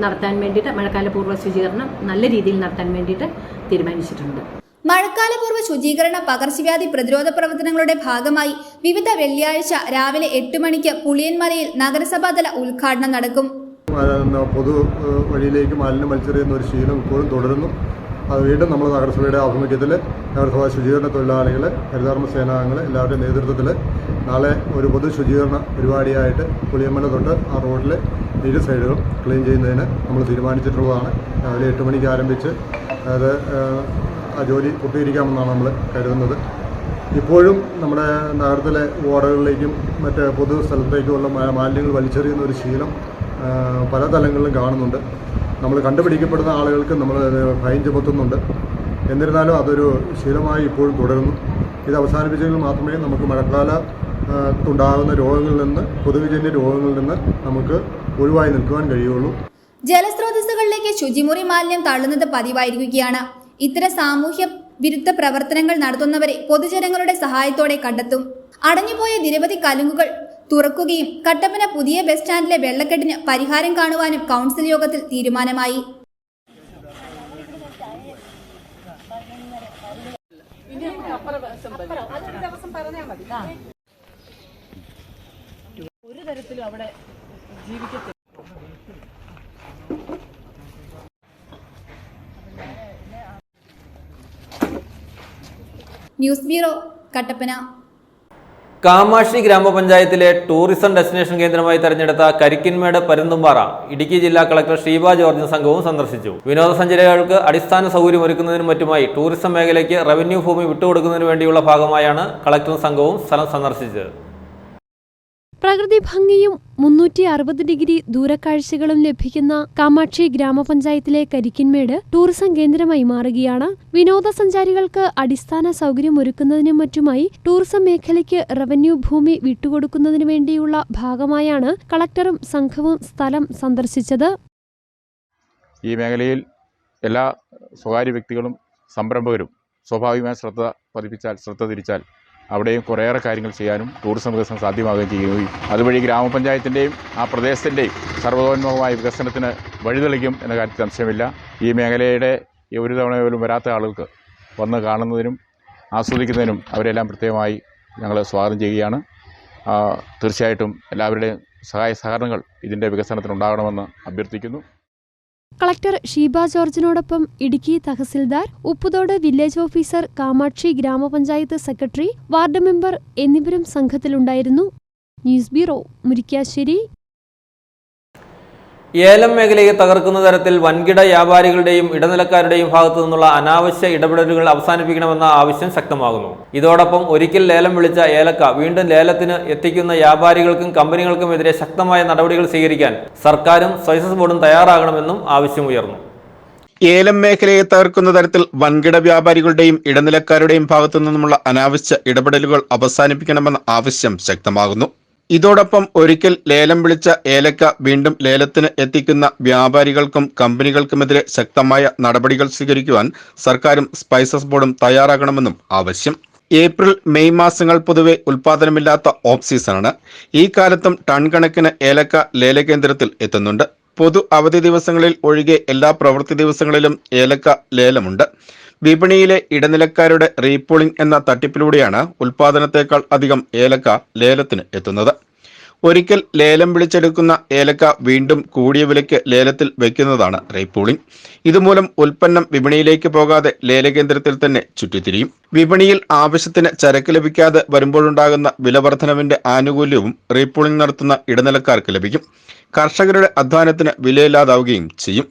നടത്താൻ വേണ്ടിയിട്ട് മഴക്കാലപൂർവ്വ ശുചീകരണം നല്ല രീതിയിൽ നടത്താൻ വേണ്ടിയിട്ട് തീരുമാനിച്ചിട്ടുണ്ട്. മഴക്കാലപൂർവ്വ ശുചീകരണ പകർച്ചവ്യാധി പ്രതിരോധ പ്രവർത്തനങ്ങളുടെ ഭാഗമായി വിവിധ വെള്ളിയാഴ്ച രാവിലെ 8 മണിക്ക് പുളിയൻമലയിൽ നഗരസഭാതല ഉദ്ഘാടനം നടക്കും. പൊതു വഴിയിലേക്ക് മാലിന്യം വലിച്ചെറിയുന്ന ഒരു ശീലം ഇപ്പോഴും തുടരുന്നു. അത് വീണ്ടും നമ്മൾ നഗരസഭയുടെ ആഭിമുഖ്യത്തിൽ നഗരസഭാ ശുചീകരണ തൊഴിലാളികൾ, ഹരിതകർമ്മ സേനാംഗങ്ങൾ എല്ലാവരുടെയും നേതൃത്വത്തിൽ നാളെ ഒരു പൊതു ശുചീകരണ പരിപാടിയായിട്ട് പുളിയമ്മല തൊട്ട് ആ റോഡിലെ ഇരു സൈഡുകളും ക്ലീൻ ചെയ്യുന്നതിന് നമ്മൾ തീരുമാനിച്ചിട്ടുള്ളതാണ്. രാവിലെ 8 മണിക്ക് ആരംഭിച്ച് അത് ആ ജോലി പൂർത്തീകരിക്കാമെന്നാണ് നമ്മൾ കരുതുന്നത്. ഇപ്പോഴും നമ്മുടെ നഗരത്തിലെ വാർഡുകളിലേക്കും മറ്റ് പൊതു സ്ഥലത്തേക്കുമുള്ള മാലിന്യങ്ങൾ വലിച്ചെറിയുന്ന ഒരു ശീലം പല തലങ്ങളിലും കാണുന്നുണ്ട്. നമ്മൾ കണ്ടുപിടിക്കപ്പെടുന്ന ആളുകൾക്ക് നമ്മൾ ഫൈൻ ചുമത്തുന്നുണ്ട്. എന്നിരുന്നാലും അതൊരു ശീലമായി ഇപ്പോഴും തുടരുന്നു. ഇത് അവസാനിപ്പിച്ചെങ്കിൽ മാത്രമേ നമുക്ക് മഴക്കാലത്തുണ്ടാകുന്ന രോഗങ്ങളിൽ നിന്ന്, കൊതുകുജന്യ രോഗങ്ങളിൽ നിന്ന് നമുക്ക് ഒഴിവായി നിൽക്കുവാൻ കഴിയുള്ളൂ. ജലസ്രോതസ്സുകളിലേക്ക് ശുചിമുറി മാലിന്യം തള്ളുന്നത് പതിവായിരിക്കുകയാണ്. ഇത്തരം സാമൂഹ്യ വിരുദ്ധ പ്രവർത്തനങ്ങൾ നടത്തുന്നവരെ പൊതുജനങ്ങളുടെ സഹായത്തോടെ കണ്ടെത്തും. അടഞ്ഞുപോയ നിരവധി കലുങ്കുകൾ തുറക്കുകയും കട്ടപ്പന പുതിയ ബസ് സ്റ്റാൻഡിലെ വെള്ളക്കെട്ടിന് പരിഹാരം കാണുവാനും കൗൺസിൽ യോഗത്തിൽ തീരുമാനമായി. ഒരു തരത്തിലും അവിടെ ജീവിക്കത്തില്ല. News bureau, Kattappana. കാമാക്ഷി ഗ്രാമപഞ്ചായത്തിലെ ടൂറിസം ഡെസ്റ്റിനേഷൻ കേന്ദ്രമായി തെരഞ്ഞെടുത്ത കരിക്കിൻമേട് പരുന്തുംപാറ ഇടുക്കി ജില്ലാ കളക്ടർ ഷീബ ജോർജും സംഘവും സന്ദർശിച്ചു. വിനോദസഞ്ചാരികൾക്ക് അടിസ്ഥാന സൗകര്യം ഒരുക്കുന്നതിനും മറ്റുമായി ടൂറിസം മേഖലയ്ക്ക് റവന്യൂ ഭൂമി വിട്ടുകൊടുക്കുന്നതിനു വേണ്ടിയുള്ള ഭാഗമായാണ് കളക്ടറും സംഘവും സ്ഥലം സന്ദർശിച്ചത്. പ്രകൃതി ഭംഗിയും 360 ഡിഗ്രി ദൂരക്കാഴ്ചകളും ലഭിക്കുന്ന കാമാക്ഷി ഗ്രാമപഞ്ചായത്തിലെ കരിക്കിൻമേട് ടൂറിസം കേന്ദ്രമായി മാറുകയാണ്. വിനോദസഞ്ചാരികൾക്ക് അടിസ്ഥാന സൗകര്യം ഒരുക്കുന്നതിനും മറ്റുമായി ടൂറിസം മേഖലയ്ക്ക് റവന്യൂ ഭൂമി വിട്ടുകൊടുക്കുന്നതിനു വേണ്ടിയുള്ള ഭാഗമായാണ് കളക്ടറും സംഘവും സ്ഥലം സന്ദർശിച്ചത്. ഈ മേഖലയിൽ എല്ലാ സ്വകാര്യ വ്യക്തികളും സംരംഭകരും സ്വാഭാവികമായ ശ്രദ്ധ തിരിച്ചാൽ അവിടെയും കുറേയേറെ കാര്യങ്ങൾ ചെയ്യാനും ടൂറിസം വികസനം സാധ്യമാകുകയും ചെയ്യുകയും അതുവഴി ഗ്രാമപഞ്ചായത്തിൻ്റെയും ആ പ്രദേശത്തിൻ്റെയും സർവ്വതോന്മുഖമായ വികസനത്തിന് വഴിതെളിക്കും എന്ന കാര്യത്തിൽ സംശയമില്ല. ഈ മേഖലയുടെ ഒരു തവണ പോലും വരാത്ത ആളുകൾക്ക് വന്ന് കാണുന്നതിനും ആസ്വദിക്കുന്നതിനും അവരെല്ലാം പ്രത്യേകമായി ഞങ്ങൾ സ്വാഗതം ചെയ്യുകയാണ്. തീർച്ചയായിട്ടും എല്ലാവരുടെയും സഹായ സഹകരണങ്ങൾ ഇതിൻ്റെ വികസനത്തിനുണ്ടാകണമെന്ന് അഭ്യർത്ഥിക്കുന്നു. കളക്ടർ ഷീബ ജോർജിനോടൊപ്പം ഇടുക്കി തഹസിൽദാർ, ഉപ്പുതോട് വില്ലേജ് ഓഫീസർ, കാമാക്ഷി ഗ്രാമപഞ്ചായത്ത് സെക്രട്ടറി, വാർഡ് മെമ്പർ എന്നിവരും സംഘത്തിലുണ്ടായിരുന്നു. News bureau, Murickassery. ഏലം മേഖലയെ തകർക്കുന്ന തരത്തിൽ വൻകിട വ്യാപാരികളുടെയും ഇടനിലക്കാരുടെയും ഭാഗത്തു നിന്നുള്ള അനാവശ്യ ഇടപെടലുകൾ അവസാനിപ്പിക്കണമെന്ന ആവശ്യം ശക്തമാകുന്നു. ഇതോടൊപ്പം ഒരിക്കൽ ലേലം വിളിച്ച ഏലക്ക വീണ്ടും ലേലത്തിന് എത്തിക്കുന്ന വ്യാപാരികൾക്കും കമ്പനികൾക്കുമെതിരെ ശക്തമായ നടപടികൾ സ്വീകരിക്കാൻ സർക്കാരും സ്പൈസസ് ബോർഡും തയ്യാറാകണമെന്നും ആവശ്യമുയർന്നു. ഏലം മേഖലയെ തകർക്കുന്ന തരത്തിൽ വൻകിട വ്യാപാരികളുടെയും ഇടനിലക്കാരുടെയും ഭാഗത്തു നിന്നുമുള്ള അനാവശ്യ ഇടപെടലുകൾ അവസാനിപ്പിക്കണമെന്ന ആവശ്യം ശക്തമാകുന്നു. ഇതോടൊപ്പം ഒരിക്കൽ ലേലം വിളിച്ച ഏലക്ക വീണ്ടും ലേലത്തിന് എത്തിക്കുന്ന വ്യാപാരികൾക്കും കമ്പനികൾക്കുമെതിരെ ശക്തമായ നടപടികൾ സ്വീകരിക്കുവാൻ സർക്കാരും സ്പൈസസ് ബോർഡും തയ്യാറാകണമെന്നും ആവശ്യം. ഏപ്രിൽ മെയ് മാസങ്ങൾ പൊതുവെ ഉൽപാദനമില്ലാത്ത ഓഫ് സീസണാണ്. ഈ കാലത്തും ടൺ കണക്കിന് ഏലക്ക ലേലകേന്ദ്രത്തിൽ എത്തുന്നുണ്ട്. പൊതു അവധി ദിവസങ്ങളിൽ ഒഴികെ എല്ലാ പ്രവൃത്തി ദിവസങ്ങളിലും ഏലക്ക ലേലമുണ്ട്. വിപണിയിലെ ഇടനിലക്കാരുടെ റീപൂളിംഗ് എന്ന തട്ടിപ്പിലൂടെയാണ് ഉൽപാദനത്തേക്കാൾ അധികം ഏലക്ക ലേലത്തിന് എത്തുന്നത്. ഒരിക്കൽ ലേലം വിളിച്ചെടുക്കുന്ന ഏലക്ക വീണ്ടും കൂടിയ വിലയ്ക്ക് ലേലത്തിൽ വയ്ക്കുന്നതാണ് റീപൂളിംഗ്. ഇതുമൂലം ഉൽപ്പന്നം വിപണിയിലേക്ക് പോകാതെ ലേലകേന്ദ്രത്തിൽ തന്നെ ചുറ്റിത്തിരിയും. വിപണിയിൽ ആവശ്യത്തിന് ചരക്ക് ലഭിക്കാതെ വരുമ്പോഴുണ്ടാകുന്ന വിലവർദ്ധനവിന്റെ ആനുകൂല്യവും റീപൂളിംഗ് നടത്തുന്ന ഇടനിലക്കാർക്ക് ലഭിക്കും. കർഷകരുടെ അധ്വാനത്തിന് വിലയില്ലാതാവുകയും ചെയ്യും.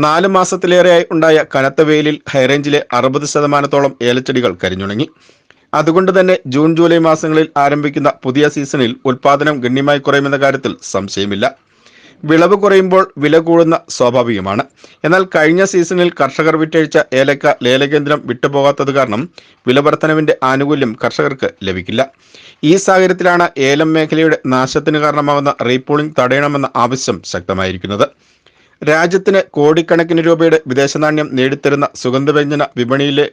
4 മാസത്തിലേറെയായി ഉണ്ടായ കനത്ത വെയിലിൽ ഹൈറേഞ്ചിലെ 60% ഏലച്ചെടികൾ കരിഞ്ഞുണങ്ങി. അതുകൊണ്ട് തന്നെ ജൂൺ ജൂലൈ മാസങ്ങളിൽ ആരംഭിക്കുന്ന പുതിയ സീസണിൽ ഉൽപാദനം ഗണ്യമായി കുറയുമെന്ന കാര്യത്തിൽ സംശയമില്ല. വിളവ് കുറയുമ്പോൾ വില കൂടുന്ന സ്വാഭാവികമാണ്. എന്നാൽ കഴിഞ്ഞ സീസണിൽ കർഷകർ വിറ്റഴിച്ച ഏലക്ക ലേലകേന്ദ്രം വിട്ടുപോകാത്തത് കാരണം വിലവർദ്ധനവിന്റെ ആനുകൂല്യം കർഷകർക്ക് ലഭിക്കില്ല. ഈ സാഹചര്യത്തിലാണ് ഏലം മേഖലയുടെ നാശത്തിന് കാരണമാകുന്ന റീപൂളിംഗ് തടയണമെന്ന ആവശ്യം ശക്തമായിരിക്കുന്നത്. രാജ്യത്തിന് കോടിക്കണക്കിന് രൂപയുടെ വിദേശ നാണ്യം നേടിത്തരുന്ന സുഗന്ധവ്യഞ്ജന വിപണിയിലെ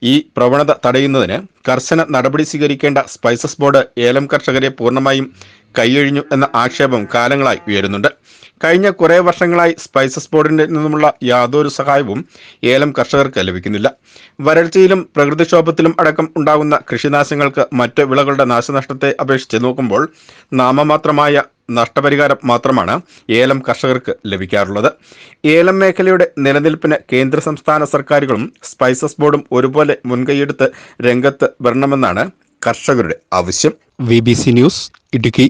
ഈ പ്രവണത തടയുന്നതിന് കർശന നടപടി സ്വീകരിക്കേണ്ട സ്പൈസസ് ബോർഡ് ഏലം കർഷകരെ പൂർണ്ണമായും കൈയൊഴിഞ്ഞു എന്ന ആക്ഷേപം കാലങ്ങളായി ഉയരുന്നുണ്ട്. കഴിഞ്ഞ കുറേ വർഷങ്ങളായി സ്പൈസസ് ബോർഡിൽ നിന്നുമുള്ള യാതൊരു സഹായവും ഏലം കർഷകർക്ക് ലഭിക്കുന്നില്ല. വരൾച്ചയിലും പ്രകൃതിക്ഷോഭത്തിലും അടക്കം ഉണ്ടാകുന്ന കൃഷിനാശങ്ങൾക്ക് മറ്റ് വിളകളുടെ നാശനഷ്ടത്തെ അപേക്ഷിച്ച് നോക്കുമ്പോൾ നാമമാത്രമായ നഷ്ടപരിഹാരം മാത്രമാണ് ഏലം കർഷകർക്ക് ലഭിക്കാറുള്ളത്. ഏലം മേഖലയുടെ നിലനിൽപ്പിന് കേന്ദ്ര സംസ്ഥാന സർക്കാരുകളും സ്പൈസസ് ബോർഡും ഒരുപോലെ മുൻകൈയെടുത്ത് രംഗത്ത് വരണമെന്നാണ് കർഷകരുടെ ആവശ്യം. VBC news, Idukki.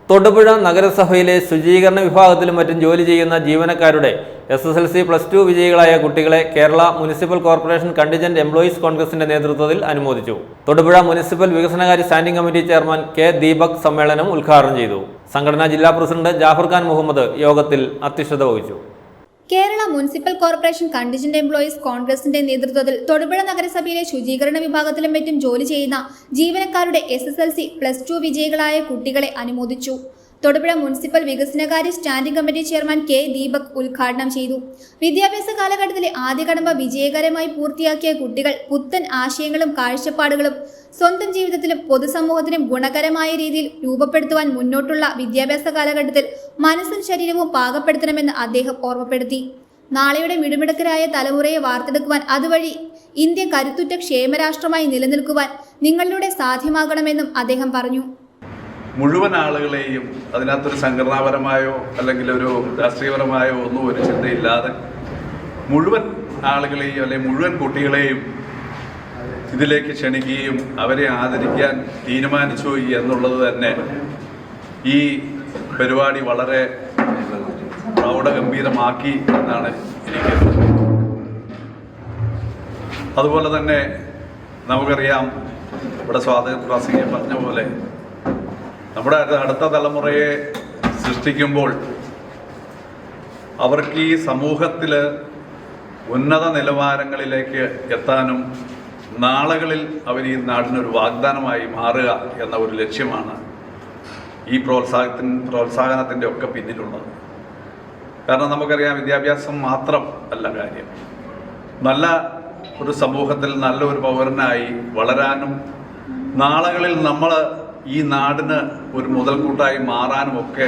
തൊടുപുഴ നഗരസഭയിലെ ശുചീകരണ വിഭാഗത്തിലും മറ്റും ജോലി ചെയ്യുന്ന ജീവനക്കാരുടെ SSLC+2 വിജയികളായ കുട്ടികളെ Kerala municipal corporation contingent employees കോൺഗ്രസിന്റെ നേതൃത്വത്തിൽ അനുമോദിച്ചു. തൊടുപുഴ മുനിസിപ്പൽ വികസനകാര്യ standing committee chairman K. Deepak സമ്മേളനം ഉദ്ഘാടനം ചെയ്തു. സംഘടനാ ജില്ലാ പ്രസിഡന്റ് ജാഫർ ഖാൻ മുഹമ്മദ് യോഗത്തിൽ അധ്യക്ഷത വഹിച്ചു. Kerala municipal corporation contingent employees കോൺഗ്രസിന്റെ നേതൃത്വത്തിൽ തൊടുപുഴ നഗരസഭയിലെ ശുചീകരണ വിഭാഗത്തിലും മറ്റും ജോലി ചെയ്യുന്ന ജീവനക്കാരുടെ SSLC+2 വിജയികളായ കുട്ടികളെ അനുമോദിച്ചു. തൊടുപുഴ മുനിസിപ്പൽ വികസനകാര്യ standing committee chairman K. Deepak ഉദ്ഘാടനം ചെയ്തു. വിദ്യാഭ്യാസ കാലഘട്ടത്തിലെ ആദ്യ കടമ്പ വിജയകരമായി പൂർത്തിയാക്കിയ കുട്ടികൾ പുത്തൻ ആശയങ്ങളും കാഴ്ചപ്പാടുകളും സ്വന്തം ജീവിതത്തിലും പൊതുസമൂഹത്തിനും ഗുണകരമായ രീതിയിൽ രൂപപ്പെടുത്തുവാൻ മുന്നോട്ടുള്ള വിദ്യാഭ്യാസ കാലഘട്ടത്തിൽ മനസ്സും ശരീരവും പാകപ്പെടുത്തണമെന്ന് അദ്ദേഹം ഓർമ്മപ്പെടുത്തി. നാളെയുടെ മിടുമിടുക്കരായ തലമുറയെ വാർത്തെടുക്കുവാൻ, അതുവഴി ഇന്ത്യ കരുത്തുറ്റ ക്ഷേമരാഷ്ട്രമായി നിലനിൽക്കുവാൻ നിങ്ങളിലൂടെ സാധ്യമാകണമെന്നും അദ്ദേഹം പറഞ്ഞു. മുഴുവൻ ആളുകളെയും അതിനകത്തൊരു സംഘടനാപരമായോ അല്ലെങ്കിൽ ഒരു രാഷ്ട്രീയപരമായോ ഒന്നും ഒരു ചിന്തയില്ലാതെ മുഴുവൻ ആളുകളെയും അല്ലെങ്കിൽ മുഴുവൻ കുട്ടികളെയും ഇതിലേക്ക് ക്ഷണിക്കുകയും അവരെ ആദരിക്കാൻ തീരുമാനിച്ചു എന്നുള്ളത് തന്നെ ഈ പരിപാടി വളരെ പ്രൗഢഗംഭീരമാക്കി എന്നാണ് എനിക്ക്. അതുപോലെ തന്നെ നമുക്കറിയാം, ഇവിടെ സ്വാതന്ത്ര്യ പറഞ്ഞ പോലെ നമ്മുടെ അടുത്ത തലമുറയെ സൃഷ്ടിക്കുമ്പോൾ അവർക്ക് ഈ സമൂഹത്തിൽ ഉന്നത നിലവാരങ്ങളിലേക്ക് എത്താനും നാളുകളിൽ അവർ ഈ നാടിനൊരു വാഗ്ദാനമായി മാറുക എന്ന ഒരു ലക്ഷ്യമാണ് ഈ പ്രോത്സാഹനത്തിൻ്റെ ഒക്കെ പിന്നിലുള്ളത്. കാരണം നമുക്കറിയാം, വിദ്യാഭ്യാസം മാത്രം അല്ല കാര്യം. നല്ല ഒരു സമൂഹത്തിൽ നല്ല ഒരു പൗരനായി വളരാനും നാളുകളിൽ നമ്മൾ ഈ നാടിന് ഒരു മുതൽക്കൂട്ടായി മാറാനും ഒക്കെ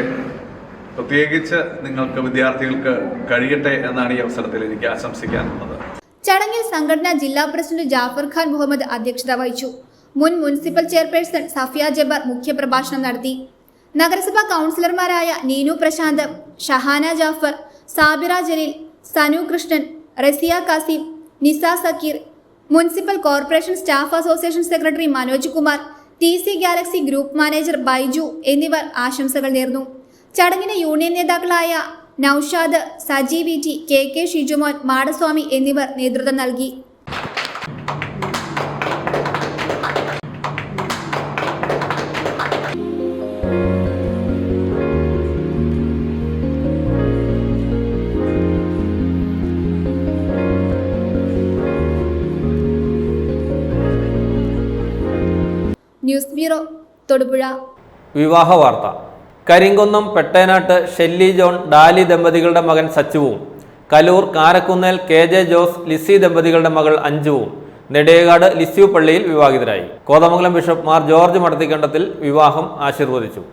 പ്രത്യേകിച്ച് നിങ്ങൾക്ക് വിദ്യാർത്ഥികൾക്ക് കഴിയട്ടെ എന്നാണ് ഈ അവസരത്തിൽ എനിക്ക് ആശംസിക്കാനുള്ളത്. ചടങ്ങിൽ സംഘടനാ ജില്ലാ പ്രസിഡന്റ് ജാഫർ ഖാൻ മുഹമ്മദ് അധ്യക്ഷത വഹിച്ചു. മുൻ മുനിസിപ്പൽ ചെയർപേഴ്സൺ സഫിയ ജബ്ബാർ മുഖ്യപ്രഭാഷണം നടത്തി. നഗരസഭാ കൗൺസിലർമാരായ Neenu Prasanth, Shahana Jafar, Sabira Jaleel, Sanu Krishnan, Raziya Kasim, Nisa Zakir, municipal corporation staff association secretary Manoj Kumar, TC galaxy group manager Baiju എന്നിവർ ആശംസകൾ നേർന്നു. ചടങ്ങിന് യൂണിയൻ നേതാക്കളായ നൌഷാദ്, സജി VT, KK ഷിജുമോൻ, മാടസ്വാമി എന്നിവർ നേതൃത്വം നൽകി. News bureau, Thodupuzha. വിവാഹ വാർത്ത. കരിങ്കുന്നം പെട്ടേനാട്ട് ഷെല്ലി ജോൺ ഡാലി ദമ്പതികളുടെ മകൻ സച്ചുവും, കലൂർ കാരക്കുന്നേൽ KJ ജോസ് ലിസി ദമ്പതികളുടെ മകൾ അഞ്ജുവും നെടിയകാട് ലിസ്യു പള്ളിയിൽ വിവാഹിതരായി. കോതമംഗലം ബിഷപ്പ് മാർ ജോർജ് മടത്തിക്കണ്ടത്തിൽ വിവാഹം ആശീർവദിച്ചു.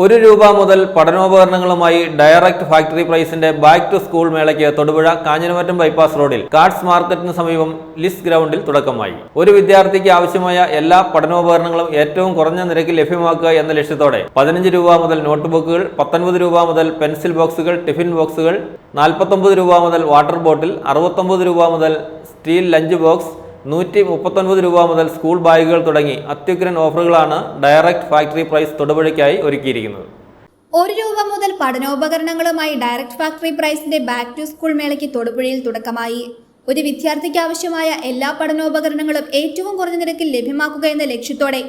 ₹1 മുതൽ പഠനോപകരണങ്ങളുമായി ഡയറക്റ്റ് ഫാക്ടറി പ്രൈസിന്റെ ബാക്ക് ടു സ്കൂൾ മേളയ്ക്ക് തൊടുപുഴ കാഞ്ഞിരമറ്റം ബൈപ്പാസ് റോഡിൽ കാർഡ്സ് മാർക്കറ്റിന് സമീപം ലിസ് ഗ്രൗണ്ടിൽ തുടക്കമായി. ഒരു വിദ്യാർത്ഥിക്ക് ആവശ്യമായ എല്ലാ പഠനോപകരണങ്ങളും ഏറ്റവും കുറഞ്ഞ നിരക്കിൽ ലഭ്യമാക്കുക എന്ന ലക്ഷ്യത്തോടെ ₹15 മുതൽ നോട്ട്ബുക്കുകൾ, ₹19 മുതൽ പെൻസിൽ ബോക്സുകൾ, ടിഫിൻ ബോക്സുകൾ, ₹49 മുതൽ വാട്ടർ ബോട്ടിൽ, ₹69 മുതൽ സ്റ്റീൽ ലഞ്ച് ബോക്സ്, ₹139 മുതൽ സ്കൂൾ ബാഗുകൾ തുടങ്ങി അത്യുഗ്രൻ ഓഫറുകളാണ് ഡയറക്റ്റ് ഫാക്ടറി പ്രൈസ് തൊടുപുഴയ്ക്കായി ഒരുക്കിയിരിക്കുന്നത്. ₹1 മുതൽ പഠനോപകരണങ്ങളുമായി ഡയറക്റ്റ് ഫാക്ടറി പ്രൈസിന്റെ ബാക്ക് ടു സ്കൂൾ മേളയ്ക്ക് തൊടുപുഴയിൽ തുടക്കമായി. ഒരു വിദ്യാർത്ഥിക്ക് ആവശ്യമായ എല്ലാ പഠനോപകരണങ്ങളും ഏറ്റവും കുറഞ്ഞ നിരക്കിൽ ലഭ്യമാക്കുക എന്ന ലക്ഷ്യത്തോടെ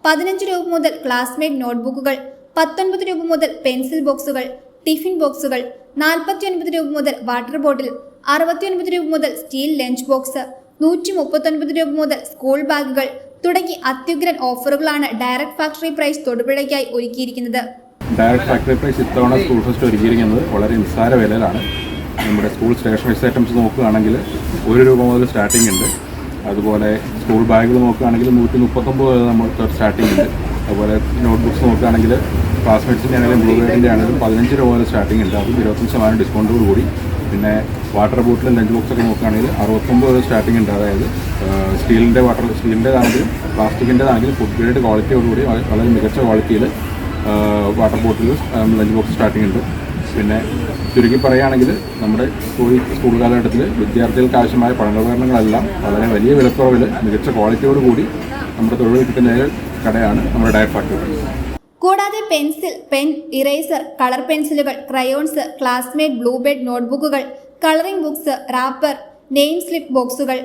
₹15 മുതൽ ക്ലാസ്മേറ്റ് നോട്ട്ബുക്കുകൾ, ₹19 മുതൽ പെൻസിൽ ബോക്സുകൾ, ടിഫിൻ ബോക്സുകൾ, ₹49 മുതൽ വാട്ടർ ബോട്ടിൽ, ₹69 മുതൽ സ്റ്റീൽ ലഞ്ച് ബോക്സ്, ₹139 മുതൽ സ്കൂൾ ബാഗുകൾ തുടങ്ങി അത്യുഗ്രൻ ഓഫറുകളാണ് ഡയറക്റ്റ് ഫാക്ടറി പ്രൈസ് തൊടുപുഴയ്ക്കായി ഒരുക്കിയിരിക്കുന്നത്. ഡയറക്റ്റ് ഫാക്ടറി പ്രൈസ് ഇത്തവണ സ്കൂൾ ഫെസ്റ്റ് ഒരുക്കിയിരിക്കുന്നത് വളരെ നിസ്സാര വിലയിലാണ്. നമ്മുടെ സ്കൂൾ സ്റ്റേഷനറീസ് ഐറ്റംസ് നോക്കുകയാണെങ്കിൽ ₹1 മുതൽ സ്റ്റാർട്ടിംഗ് ഉണ്ട്. അതുപോലെ സ്കൂൾ ബാഗുകൾ നോക്കുകയാണെങ്കിൽ ₹139 നമുക്ക് സ്റ്റാർട്ടിംഗ് ഉണ്ട്. അതുപോലെ നോട്ട്ബുക്സ് നോക്കുകയാണെങ്കിൽ ക്ലാസ്മേറ്റ്സിൻ്റെ ആണെങ്കിലും ബ്ലൂ ഗൈഡിൻ്റെ ആണെങ്കിലും ₹15 മുതൽ സ്റ്റാർട്ടിംഗ് ഉണ്ട്. അതും 25% ഡിസ്കൗണ്ടോട് കൂടി. പിന്നെ വാട്ടർ ബോട്ടിലും ലഞ്ച് ബോക്സൊക്കെ നോക്കുകയാണെങ്കിൽ ₹69 സ്റ്റാർട്ടിംഗ് ഉണ്ട്. അതായത് സ്റ്റീലിൻ്റെതാണെങ്കിലും പ്ലാസ്റ്റിക്കിൻ്റെതാണെങ്കിലും ഫുഡ് ഗ്രേഡ് ക്വാളിറ്റിയോടുകൂടി വളരെ മികച്ച ക്വാളിറ്റിയിൽ water bottle lunch box starting ഉണ്ട്. പിന്നെ ചുരുക്കി പറയുകയാണെങ്കിൽ നമ്മുടെ സ്കൂൾ കാലഘട്ടത്തിൽ വിദ്യാർത്ഥികൾക്ക് ആവശ്യമായ പഠനോപകരണങ്ങളെല്ലാം വളരെ വലിയ വിലക്കുറവിൽ മികച്ച ക്വാളിറ്റിയോട് കൂടി നമ്മുടെ തൊഴിൽ കിട്ടുന്ന കടയാണ് നമ്മുടെ ഡയറക്റ്റ് ഫാക്ടറി. കൂടാതെ പെൻസിൽ, പെൻ, ഇറേസർ, കളർ പെൻസിലുകൾ, ക്രയോൺസ്, ക്ലാസ്മേറ്റ് ബ്ലൂബെഡ് നോട്ട്ബുക്കുകൾ, colouring books, wrapper, name slip ബോക്സുകൾ,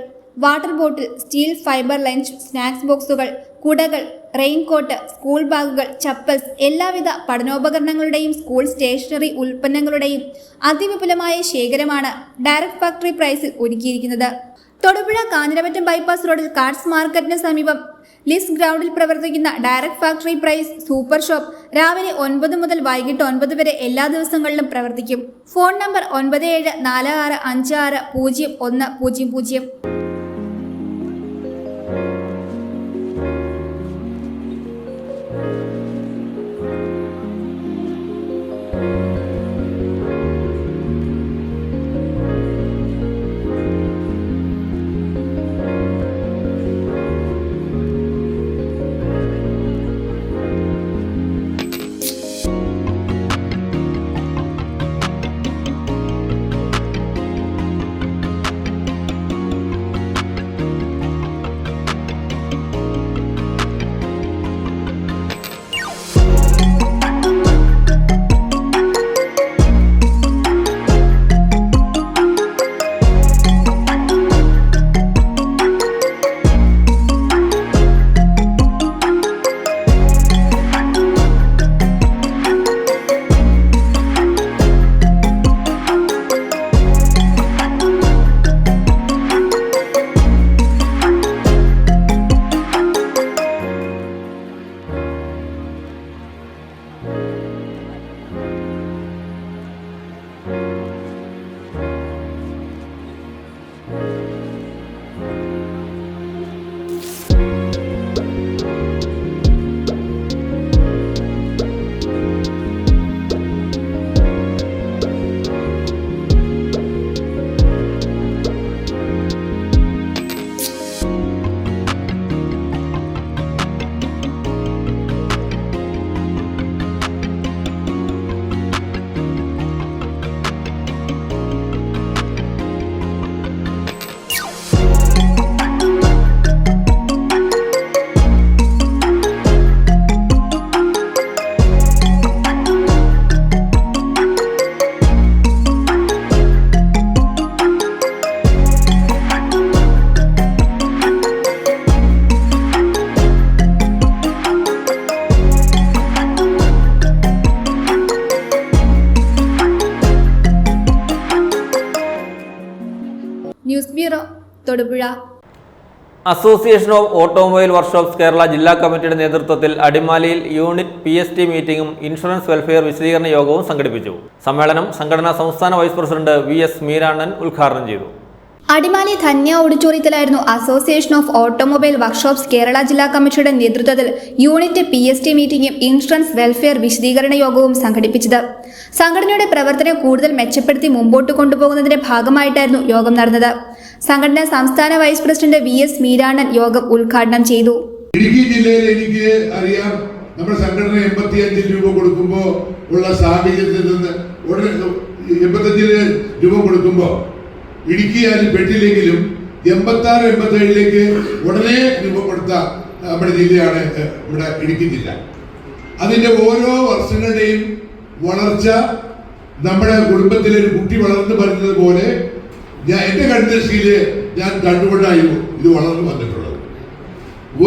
water bottle, steel fibre lunch snacks ബോക്സുകൾ, കുടകൾ, റെയിൻകോട്ട്, സ്കൂൾ ബാഗുകൾ, ചപ്പൽസ്, എല്ലാവിധ പഠനോപകരണങ്ങളുടെയും സ്കൂൾ സ്റ്റേഷനറി ഉൽപ്പന്നങ്ങളുടെയും അതിവിപുലമായ ശേഖരമാണ് ഡയറക്റ്റ് ഫാക്ടറി പ്രൈസിൽ ഒരുക്കിയിരിക്കുന്നത്. തൊടുപുഴ കാഞ്ഞിരമറ്റം ബൈപ്പാസ് റോഡിൽ കാർഡ്സ് മാർക്കറ്റിന് സമീപം ലിസ് ഗ്രൗണ്ടിൽ പ്രവർത്തിക്കുന്ന direct factory price super shop രാവിലെ 9 മുതൽ വൈകിട്ട് 9 വരെ എല്ലാ ദിവസങ്ങളിലും പ്രവർത്തിക്കും. Phone number 9746560100. News bureau, Thodupuzha. Association of automobile workshops Kerala ജില്ലാ കമ്മിറ്റിയുടെ നേതൃത്വത്തിൽ അടിമാലിയിൽ യൂണിറ്റ് PST മീറ്റിംഗും ഇൻഷുറൻസ് വെൽഫെയർ വിശദീകരണ യോഗവും സംഘടിപ്പിച്ചു. സമ്മേളനം സംഘടനാ സംസ്ഥാന വൈസ് പ്രസിഡന്റ് VS മീരാണ്ണൻ ഉദ്ഘാടനം ചെയ്തു. അടിമാലി ധന്യ ഓഡിറ്റോറിയത്തിലായിരുന്നു association of automobile workshops Kerala ജില്ലാ കമ്മിറ്റിയുടെ നേതൃത്വത്തിൽ യൂണിറ്റ് PST മീറ്റിംഗും ഇൻഷുറൻസ് വെൽഫെയർ വിശദീകരണ യോഗവും സംഘടിപ്പിച്ചത്. സംഘടനയുടെ പ്രവർത്തനം കൂടുതൽ മെച്ചപ്പെടുത്തി മുമ്പോട്ട് കൊണ്ടുപോകുന്നതിന്റെ ഭാഗമായിട്ടായിരുന്നു യോഗം നടന്നത്. സംഘടന സംസ്ഥാന വൈസ് പ്രസിഡന്റ് VS മീരാണൻ യോഗം ഉദ്ഘാടനം ചെയ്തു. ഇടുക്കി ജില്ലയിൽ എനിക്ക് അറിയാം, നമ്മുടെ സംഘടന 85 രൂപ കൊടുക്കുമ്പോൾ ഉള്ള സാഹചര്യത്തിൽ നിന്ന് 85 രൂപ കൊടുക്കുമ്പോൾ ഇടുക്കി ആരും പെട്ടില്ലെങ്കിലും 86-87 ഉടനെ രൂപപ്പെടുത്ത നമ്മുടെ ജില്ലയാണ് ഇവിടെ ഇടുക്കി ജില്ല. അതിന്റെ ഓരോ വർഷങ്ങളുടെയും വളർച്ച നമ്മുടെ കുടുംബത്തിലെ ഒരു കുട്ടി വളർന്നു വരുന്നത് പോലെ എന്റെ കൺദൃഷ്ടിയിൽ ഞാൻ കണ്ടുകൊണ്ടായിരുന്നു ഇത് വളർന്നു വന്നിട്ടുള്ളത്.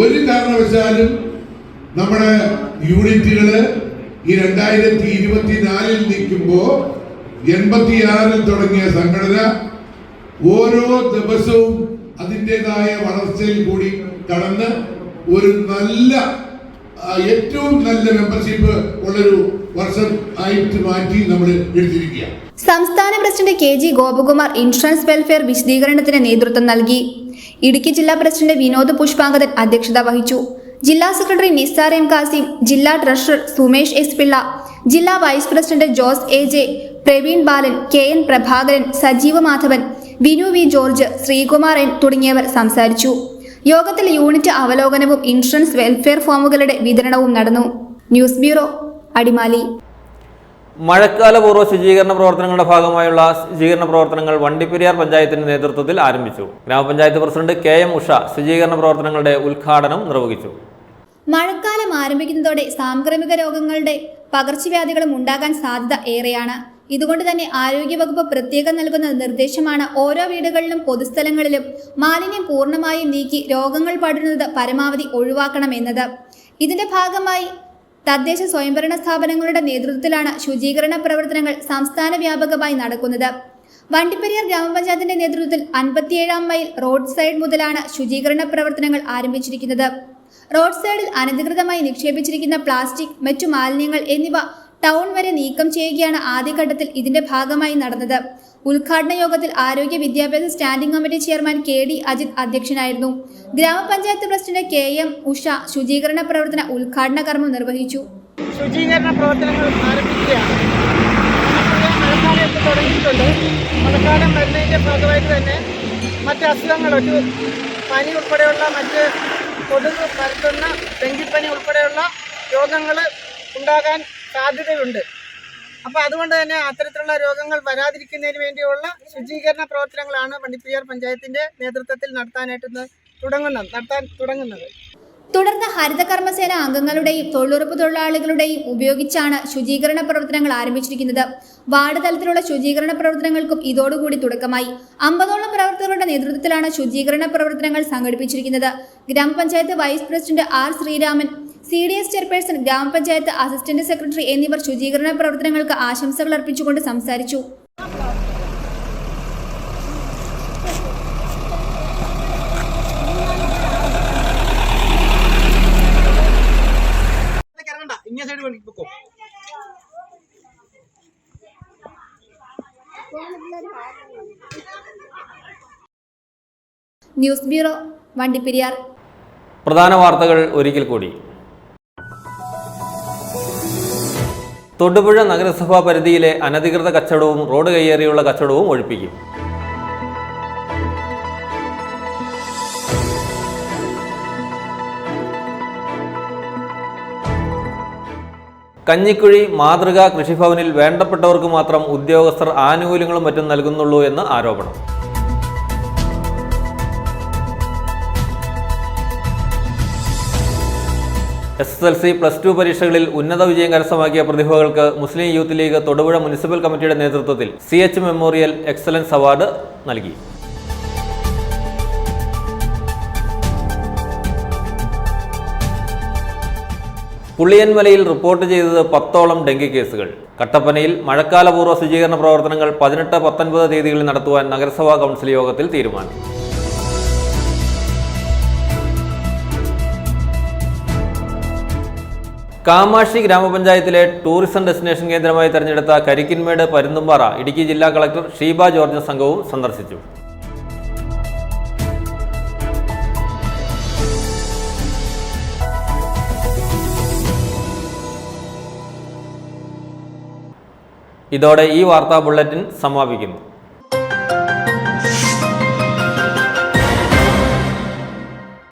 ഒരു കാരണവശാലും നമ്മുടെ യൂണിറ്റുകള് ഈ 2024 നിൽക്കുമ്പോൾ 86 തുടങ്ങിയ സംഘടന ഓരോ ദിവസവും അതിൻ്റെതായ വളർച്ചയിൽ കൂടി കടന്ന് ഒരു നല്ല ഏറ്റവും നല്ല മെമ്പർഷിപ്പ് ഉള്ളൊരു വർഷം ആയിട്ട് മാറ്റി നമ്മൾ എടുത്തിരിക്കുക. സംസ്ഥാന president KG Gopakumar insurance welfare വിശദീകരണത്തിന് നേതൃത്വം നൽകി. ഇടുക്കി ജില്ലാ പ്രസിഡന്റ് വിനോദ് പുഷ്പാങ്കദൻ അധ്യക്ഷത വഹിച്ചു. ജില്ലാ സെക്രട്ടറി നിസാർ M കാസിം, ജില്ലാ ട്രഷറർ സുമേഷ് S പിള്ള, ജില്ലാ vice president Jose AJ, Praveen Balan, KN Prabhakaran, Sajeeva Madhavan, Vinu V George, Sreekumar N തുടങ്ങിയവർ സംസാരിച്ചു. യോഗത്തിൽ യൂണിറ്റ് അവലോകനവും ഇൻഷുറൻസ് വെൽഫെയർ ഫോമുകളുടെ വിതരണവും നടന്നു. News bureau, Adimali. മഴക്കാലപൂർവ്വ ശുചീകരണ പ്രവർത്തനങ്ങളുടെ ഭാഗമായുള്ള ശുചീകരണ പ്രവർത്തനങ്ങൾ വണ്ടിപ്പെരിയാർ പഞ്ചായത്തിന്റെ നേതൃത്വത്തിൽ ആരംഭിച്ചു. ഗ്രാമപഞ്ചായത്ത് പ്രസിഡന്റ് KM ഉഷ ശുചീകരണ പ്രവർത്തനങ്ങളുടെ ഉദ്ഘാടനം നിർവഹിച്ചു. മഴക്കാലം ആരംഭിക്കുന്നതോടെ സാംക്രമിക രോഗങ്ങളുടെ പകർച്ചവ്യാധികളും ഉണ്ടാകാൻ സാധ്യത ഏറെയാണ്. ഇതുകൊണ്ട് തന്നെ ആരോഗ്യവകുപ്പ് പ്രത്യേകം നൽകുന്ന നിർദ്ദേശമാണ് ഓരോ വീടുകളിലും പൊതുസ്ഥലങ്ങളിലും മാലിന്യം പൂർണ്ണമായും നീക്കി രോഗങ്ങൾ പടരുന്നത് പരമാവധി ഒഴിവാക്കണമെന്നത്. ഇതിന്റെ ഭാഗമായി തദ്ദേശ സ്വയംഭരണ സ്ഥാപനങ്ങളുടെ നേതൃത്വത്തിലാണ് ശുചീകരണ പ്രവർത്തനങ്ങൾ സംസ്ഥാന വ്യാപകമായി നടക്കുന്നത്. വണ്ടിപ്പെരിയാർ ഗ്രാമപഞ്ചായത്തിന്റെ നേതൃത്വത്തിൽ 57-ാം മൈൽ റോഡ് സൈഡ് മുതലാണ് ശുചീകരണ പ്രവർത്തനങ്ങൾ ആരംഭിച്ചിരിക്കുന്നത്. റോഡ് സൈഡിൽ അനധികൃതമായി നിക്ഷേപിച്ചിരിക്കുന്ന പ്ലാസ്റ്റിക്, മറ്റു മാലിന്യങ്ങൾ എന്നിവ ടൗൺ വരെ നീക്കം ചെയ്യുകയാണ് ആദ്യഘട്ടത്തിൽ ഇതിന്റെ ഭാഗമായി നടന്നത്. ഉദ്ഘാടന യോഗത്തിൽ ആരോഗ്യ വിദ്യാഭ്യാസ standing committee chairman KD Ajith അധ്യക്ഷനായിരുന്നു. ഗ്രാമപഞ്ചായത്ത് പ്രസിഡന്റ് KM ഉഷ ശുചീകരണ പ്രവർത്തന ഉദ്ഘാടന കർമ്മം നിർവഹിച്ചു. ശുചീകരണ പ്രവർത്തനങ്ങൾ ആരംഭിക്കുകയാണ്. മഴക്കാലത്ത് തുടങ്ങിയിട്ടുണ്ട്. മഴക്കാലം വരുന്നതിന്റെ ഭാഗമായിട്ട് തന്നെ മറ്റ് അസുഖങ്ങൾ, പനി ഉൾപ്പെടെയുള്ള മറ്റ് കൊതുക് പരത്തുന്ന ഡെങ്കിപ്പനി ഉൾപ്പെടെയുള്ള രോഗങ്ങൾ ഉണ്ടാകാൻ സാധ്യതയുണ്ട്. അപ്പോൾ അതുകൊണ്ട് തന്നെ അത്തരത്തിലുള്ള രോഗങ്ങൾ വരാതിരിക്കുന്നതിന് വേണ്ടിയുള്ള ശുചീകരണ പ്രവർത്തനങ്ങളാണ് വണ്ടിപ്പെരിയാർ പഞ്ചായത്തിന്റെ നേതൃത്വത്തിൽ നടത്താൻ തുടങ്ങുന്നത്. തുടർന്ന് ഹരിതകർമ്മസേന അംഗങ്ങളുടെയും തൊഴിലുറപ്പ് തൊഴിലാളികളുടെയും ഉപയോഗിച്ചാണ് ശുചീകരണ പ്രവർത്തനങ്ങൾ ആരംഭിച്ചിരിക്കുന്നത്. വാർഡ് തലത്തിലുള്ള ശുചീകരണ പ്രവർത്തനങ്ങൾക്കും ഇതോടുകൂടി തുടക്കമായി. 50ഓളം പ്രവർത്തകരുടെ നേതൃത്വത്തിലാണ് ശുചീകരണ പ്രവർത്തനങ്ങൾ സംഘടിപ്പിച്ചിരിക്കുന്നത്. Grama panchayat vice president R Sreeraman, CDS chairperson, grama panchayat assistant secretary എന്നിവർ ശുചീകരണ പ്രവർത്തനങ്ങൾക്ക് ആശംസകൾ അർപ്പിച്ചുകൊണ്ട് സംസാരിച്ചു. News bureau, Vandiperiyar. പ്രധാന വാർത്തകൾ ഒരിക്കൽ കൂടി. തൊടുപുഴ നഗരസഭാ പരിധിയിലെ അനധികൃത കച്ചവടവും റോഡ് കയ്യേറിയുള്ള കച്ചവടവും ഒഴിപ്പിക്കും. കഞ്ഞിക്കുഴി മാതൃകാ കൃഷിഭവനിൽ വേണ്ടപ്പെട്ടവർക്ക് മാത്രം ഉദ്യോഗസ്ഥർ ആനുകൂല്യങ്ങളും മറ്റും നൽകുന്നുള്ളൂ എന്ന് ആരോപണം. SSLC+2 പരീക്ഷകളിൽ ഉന്നത വിജയം കരസ്ഥമാക്കിയ പ്രതിഭകൾക്ക് മുസ്ലിം യൂത്ത് ലീഗ് തൊടുപുഴ മുനിസിപ്പൽ കമ്മിറ്റിയുടെ നേതൃത്വത്തിൽ CH മെമ്മോറിയൽ എക്സലൻസ് അവാർഡ് നൽകി. പുള്ളിയൻമലയിൽ റിപ്പോർട്ട് ചെയ്തത് 10ഓളം ഡെങ്കി കേസുകൾ. കട്ടപ്പനയിൽ മഴക്കാലപൂർവ്വ ശുചീകരണ പ്രവർത്തനങ്ങൾ 18-19 തീയതികളിൽ നടത്തുവാൻ നഗരസഭാ കൗൺസിൽ യോഗത്തിൽ തീരുമാനം. കാമാക്ഷി ഗ്രാമപഞ്ചായത്തിലെ ടൂറിസം ഡെസ്റ്റിനേഷൻ കേന്ദ്രമായി തെരഞ്ഞെടുത്ത കരിക്കിൻമേട് പരുന്തുംപാറ ഇടുക്കി ജില്ലാ കളക്ടർ ഷീബ ജോർജ് സംഘവും സന്ദർശിച്ചു. ഇതോടെ ഈ വാർത്താ ബുള്ളറ്റിൻ സമാപിക്കുന്നു.